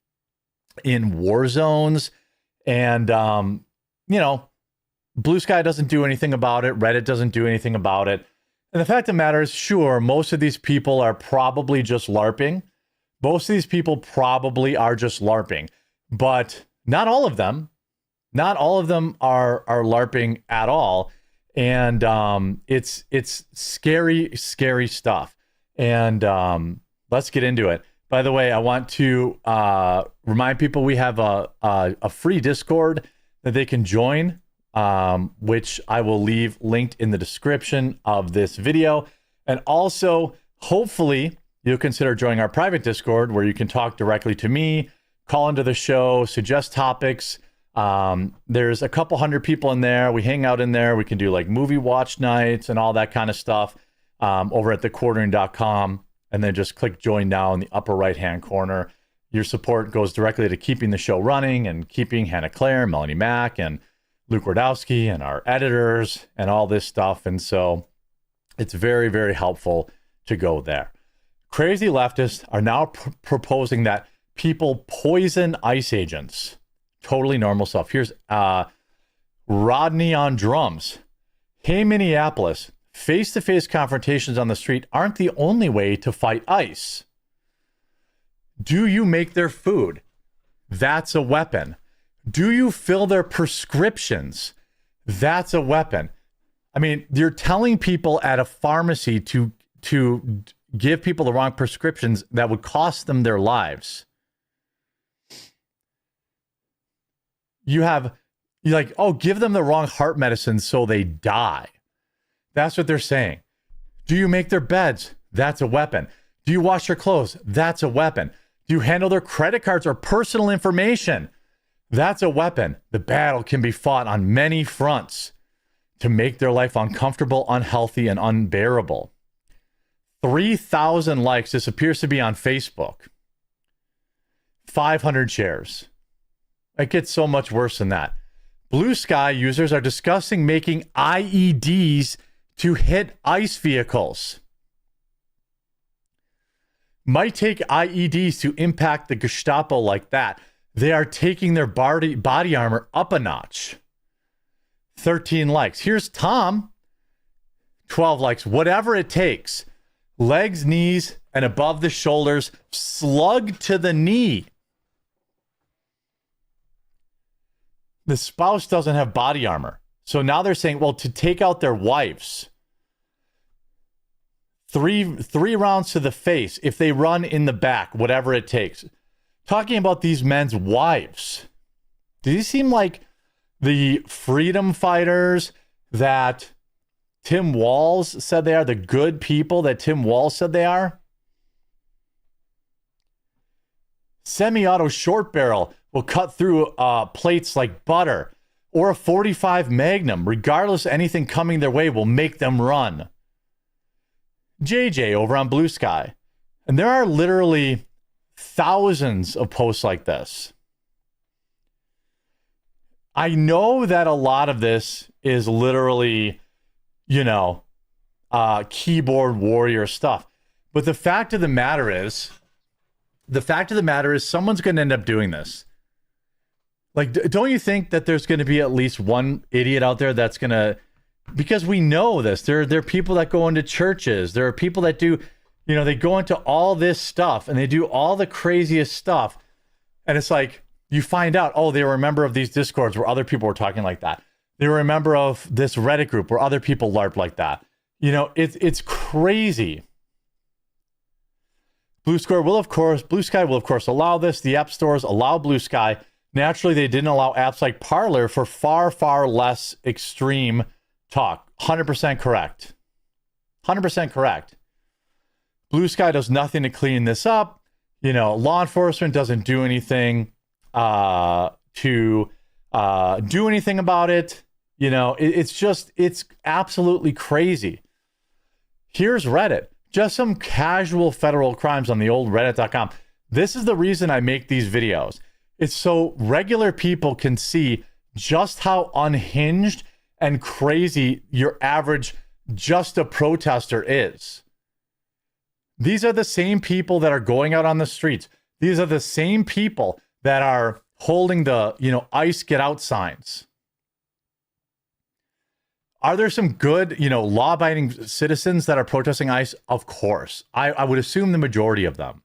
in war zones. And you know, Blue Sky doesn't do anything about it. Reddit doesn't do anything about it. And the fact of the matter is, sure, most of these people are probably just LARPing. Most of these people probably are just LARPing, but not all of them. Not all of them are LARPing at all. And it's scary, scary stuff. And let's get into it. By the way, I want to remind people we have a free Discord that they can join, which I will leave linked in the description of this video. And also, hopefully, you'll consider joining our private Discord where you can talk directly to me, call into the show, suggest topics. There's a couple hundred people in there. We hang out in there. We can do like movie watch nights and all that kind of stuff over at thequartering.com. And then just click join now in the upper right-hand corner. Your support goes directly to keeping the show running and keeping Hannah Claire, Melanie Mack, and Luke Wardowski and our editors and all this stuff. And so it's very, very helpful to go there. Crazy leftists are now proposing that people poison ICE agents. Totally normal stuff. Here's Rodney on drums. Hey, Minneapolis, face-to-face confrontations on the street aren't the only way to fight ICE. Do you make their food? That's a weapon. Do you fill their prescriptions? That's a weapon. I mean, you're telling people at a pharmacy to give people the wrong prescriptions that would cost them their lives. You're like, oh, give them the wrong heart medicine so they die. That's what they're saying. Do you make their beds? That's a weapon. Do you wash their clothes? That's a weapon. Do you handle their credit cards or personal information? That's a weapon. The battle can be fought on many fronts to make their life uncomfortable, unhealthy, and unbearable. 3,000 likes. This appears to be on Facebook. 500 shares. It gets so much worse than that. Blue Sky users are discussing making IEDs to hit ICE vehicles. Might take IEDs to impact the Gestapo like that. They are taking their body armor up a notch. 13 likes. Here's Tom. 12 likes. Whatever it takes. Legs, knees, and above the shoulders. Slug to the knee. The spouse doesn't have body armor. So now they're saying, well, to take out their wives. Three rounds to the face if they run in the back, whatever it takes. Talking about these men's wives. Do these seem like the freedom fighters that Tim Walz said they are? The good people that Tim Walz said they are? Semi-auto short barrel will cut through plates like butter. Or a 45 Magnum, regardless of anything coming their way, will make them run. JJ over on Blue Sky. And there are literally thousands of posts like this. I know that a lot of this is literally, keyboard warrior stuff. But the fact of the matter is someone's going to end up doing this. Like, don't you think that there's going to be at least one idiot out there that's going to, because we know this, there are people that go into churches. There are people that do, they go into all this stuff and they do all the craziest stuff. And it's like, you find out, oh, they were a member of these Discords where other people were talking like that. They were a member of this Reddit group where other people LARP like that. It's crazy. Blue Sky will, of course, allow this. The app stores allow Blue Sky. Naturally, they didn't allow apps like Parler for far, far less extreme talk. 100% correct. 100% correct. Blue Sky does nothing to clean this up. Law enforcement doesn't do anything to do anything about it. It's absolutely crazy. Here's Reddit. Just some casual federal crimes on the old reddit.com. This is the reason I make these videos. It's so regular people can see just how unhinged and crazy your average just a protester is. These are the same people that are going out on the streets. These are the same people that are holding the, ICE get out signs. Are there some good, law-abiding citizens that are protesting ICE? Of course. I would assume the majority of them.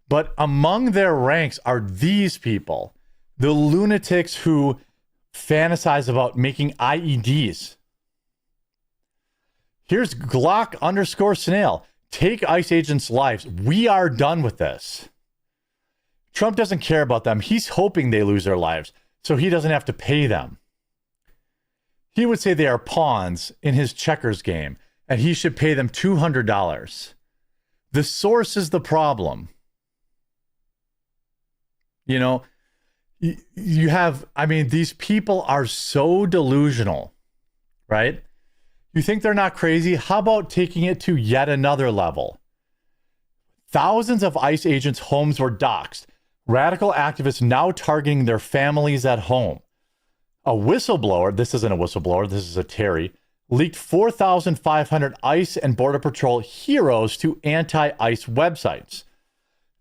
But among their ranks are these people, the lunatics who fantasize about making IEDs. Here's Glock_Snail. Take ICE agents' lives. We are done with this. Trump doesn't care about them. He's hoping they lose their lives so he doesn't have to pay them. He would say they are pawns in his checkers game, and he should pay them $200. The source is the problem. You have, these people are so delusional, right? You think they're not crazy? How about taking it to yet another level? Thousands of ICE agents' homes were doxxed. Radical activists now targeting their families at home. A whistleblower, this isn't a whistleblower, this is a Terry, leaked 4,500 ICE and Border Patrol heroes to anti-ICE websites.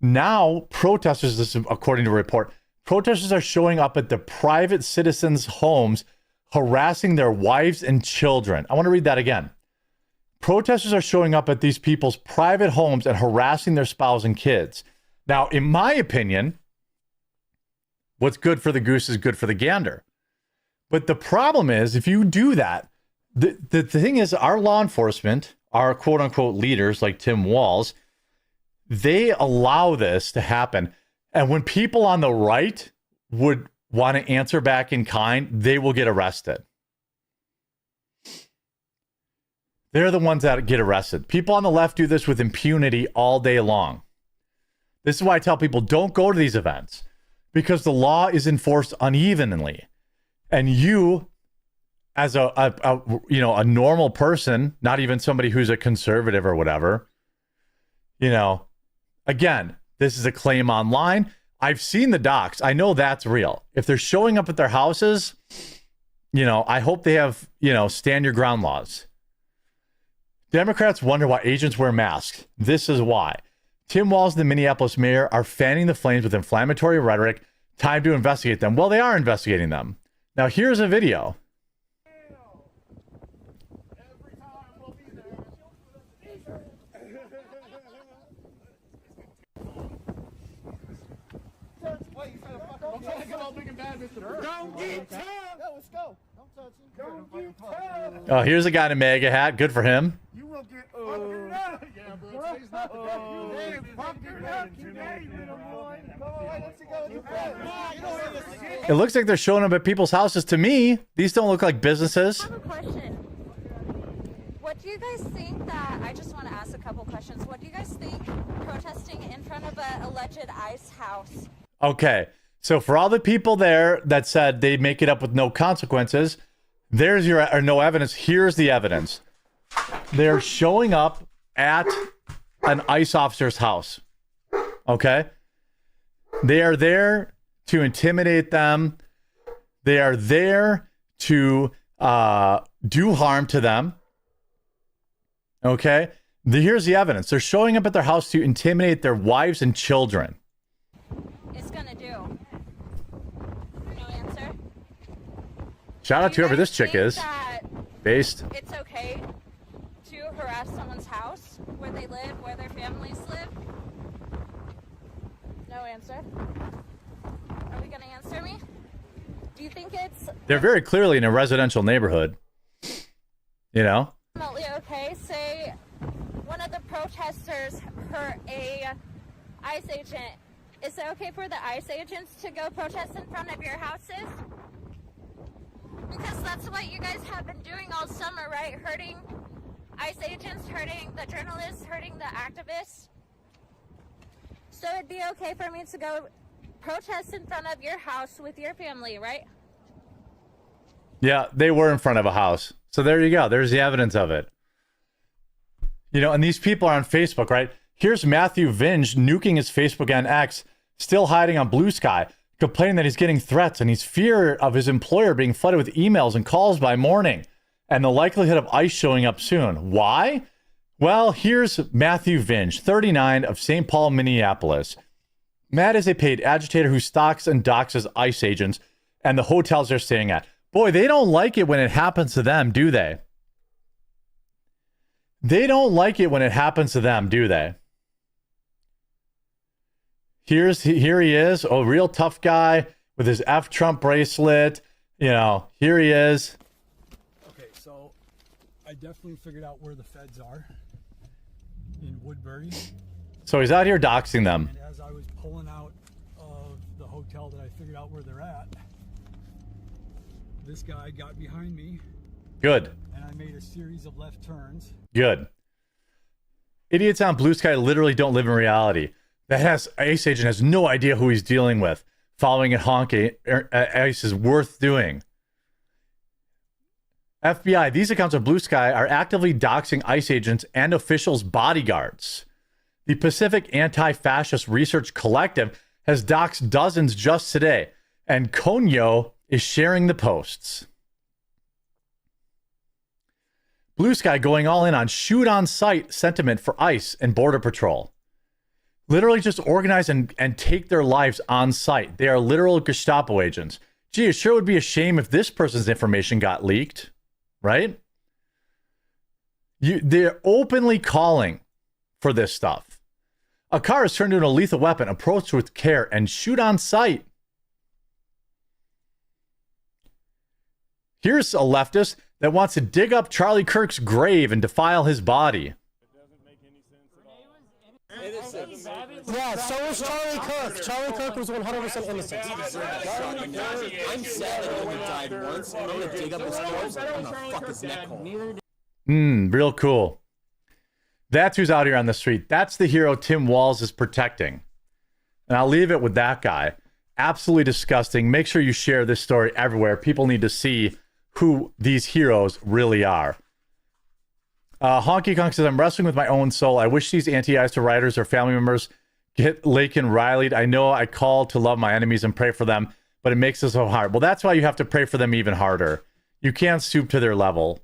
Now, protesters, this is according to a report, protesters are showing up at the private citizens' homes, harassing their wives and children. I want to read that again. Protesters are showing up at these people's private homes and harassing their spouse and kids. Now, in my opinion, what's good for the goose is good for the gander. But the problem is, if you do that, the thing is, our law enforcement, our quote unquote leaders like Tim Walz, they allow this to happen. And when people on the right would want to answer back in kind, they will get arrested. They're the ones that get arrested. People on the left do this with impunity all day long. This is why I tell people, don't go to these events, because the law is enforced unevenly. And you, as a normal person, not even somebody who's a conservative or whatever, again, this is a claim online. I've seen the docs. I know that's real. If they're showing up at their houses, I hope they have, stand your ground laws. Democrats wonder why agents wear masks. This is why. Tim Walz and the Minneapolis mayor are fanning the flames with inflammatory rhetoric. Time to investigate them. Well, they are investigating them. Now, here's a video. Oh, here's a guy in a MAGA hat. Good for him. You will get It looks like they're showing up at people's houses to me. These don't look like businesses. I have a question. What do you guys think that, I just want to ask a couple questions. What do you guys think protesting in front of an alleged ICE house? Okay, so for all the people there that said they'd make it up with no consequences, there's your, or no evidence. Here's the evidence. They're showing up at an ICE officer's house. Okay? They are there to intimidate them. They are there to do harm to them. Okay? Here's the evidence. They're showing up at their house to intimidate their wives and children. It's gonna do. No answer. Shout out to whoever this chick is. Based. It's okay to harass someone's house, where they live, where their families live? No answer. Are we gonna answer me? Do you think it's... They're very clearly in a residential neighborhood. You know? Definitely okay. Say one of the protesters hurt a ICE agent. Is it okay for the ICE agents to go protest in front of your houses? Because that's what you guys have been doing all summer, right? Hurting ICE agents, hurting the journalists, hurting the activists. So it'd be okay for me to go protest in front of your house with your family, right? Yeah, they were in front of a house. So there you go. There's the evidence of it. You know, and these people are on Facebook, right? Here's Matthew Vinge nuking his Facebook and X, still hiding on Blue Sky, complaining that he's getting threats and he's fear of his employer being flooded with emails and calls by morning and the likelihood of ICE showing up soon. Why? Well, here's Matthew Vinge, 39, of St. Paul, Minneapolis. Matt is a paid agitator who stalks and doxes ICE agents and the hotels they're staying at. Boy, they don't like it when it happens to them, do they? They don't like it when it happens to them, do they? Here he is, a real tough guy with his F Trump bracelet. You know, here he is. Okay, so I definitely figured out where the feds are in Woodbury. So he's out here doxing them. And as I was pulling out of the hotel that I figured out where they're at, this guy got behind me. Good. And I made a series of left turns. Good. Idiots on Blue Sky literally don't live in reality. That ICE agent has no idea who he's dealing with. Following it honking ICE is worth doing. FBI, these accounts of Blue Sky are actively doxing ICE agents and officials' bodyguards. The Pacific Anti-Fascist Research Collective has doxed dozens just today, and Konyo is sharing the posts. Blue Sky going all in on shoot-on-sight sentiment for ICE and Border Patrol. Literally just organize and take their lives on site. They are literal Gestapo agents. Gee, it sure would be a shame if this person's information got leaked, right? They're openly calling for this stuff. A car is turned into a lethal weapon. Approach with care and shoot on sight. Here's a leftist that wants to dig up Charlie Kirk's grave and defile his body. Yeah, so was Charlie Kirk. Charlie Kirk was 100% innocent. I'm sad that he only died once. I'm gonna dig up his corpse. I'm gonna fuck his neck hole. Real cool. That's who's out here on the street. That's the hero Tim Walz is protecting. And I'll leave it with that guy. Absolutely disgusting. Make sure you share this story everywhere. People need to see who these heroes really are. Honky Kong says, I'm wrestling with my own soul. I wish these anti-ISIS writers or family members get Lakin rileyed. I know I call to love my enemies and pray for them, but it makes it so hard. Well, that's why you have to pray for them even harder. You can't stoop to their level.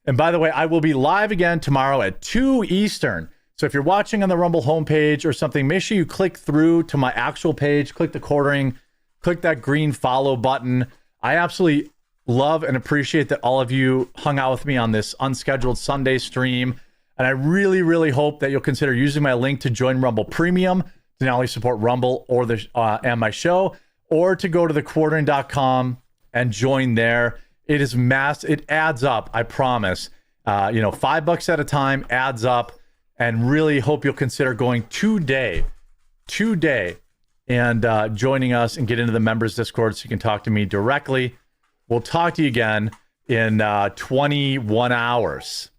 And by the way, I will be live again tomorrow at 2 Eastern. So if you're watching on the Rumble homepage or something, make sure you click through to my actual page, click the quartering, click that green follow button. I absolutely love and appreciate that all of you hung out with me on this unscheduled Sunday stream. And I really, really hope that you'll consider using my link to join Rumble Premium to not only support Rumble or and my show, or to go to thequartering.com and join there. It is it adds up, I promise. $5 at a time adds up, and really hope you'll consider going today and joining us and get into the members Discord so you can talk to me directly. We'll talk to you again in 21 hours.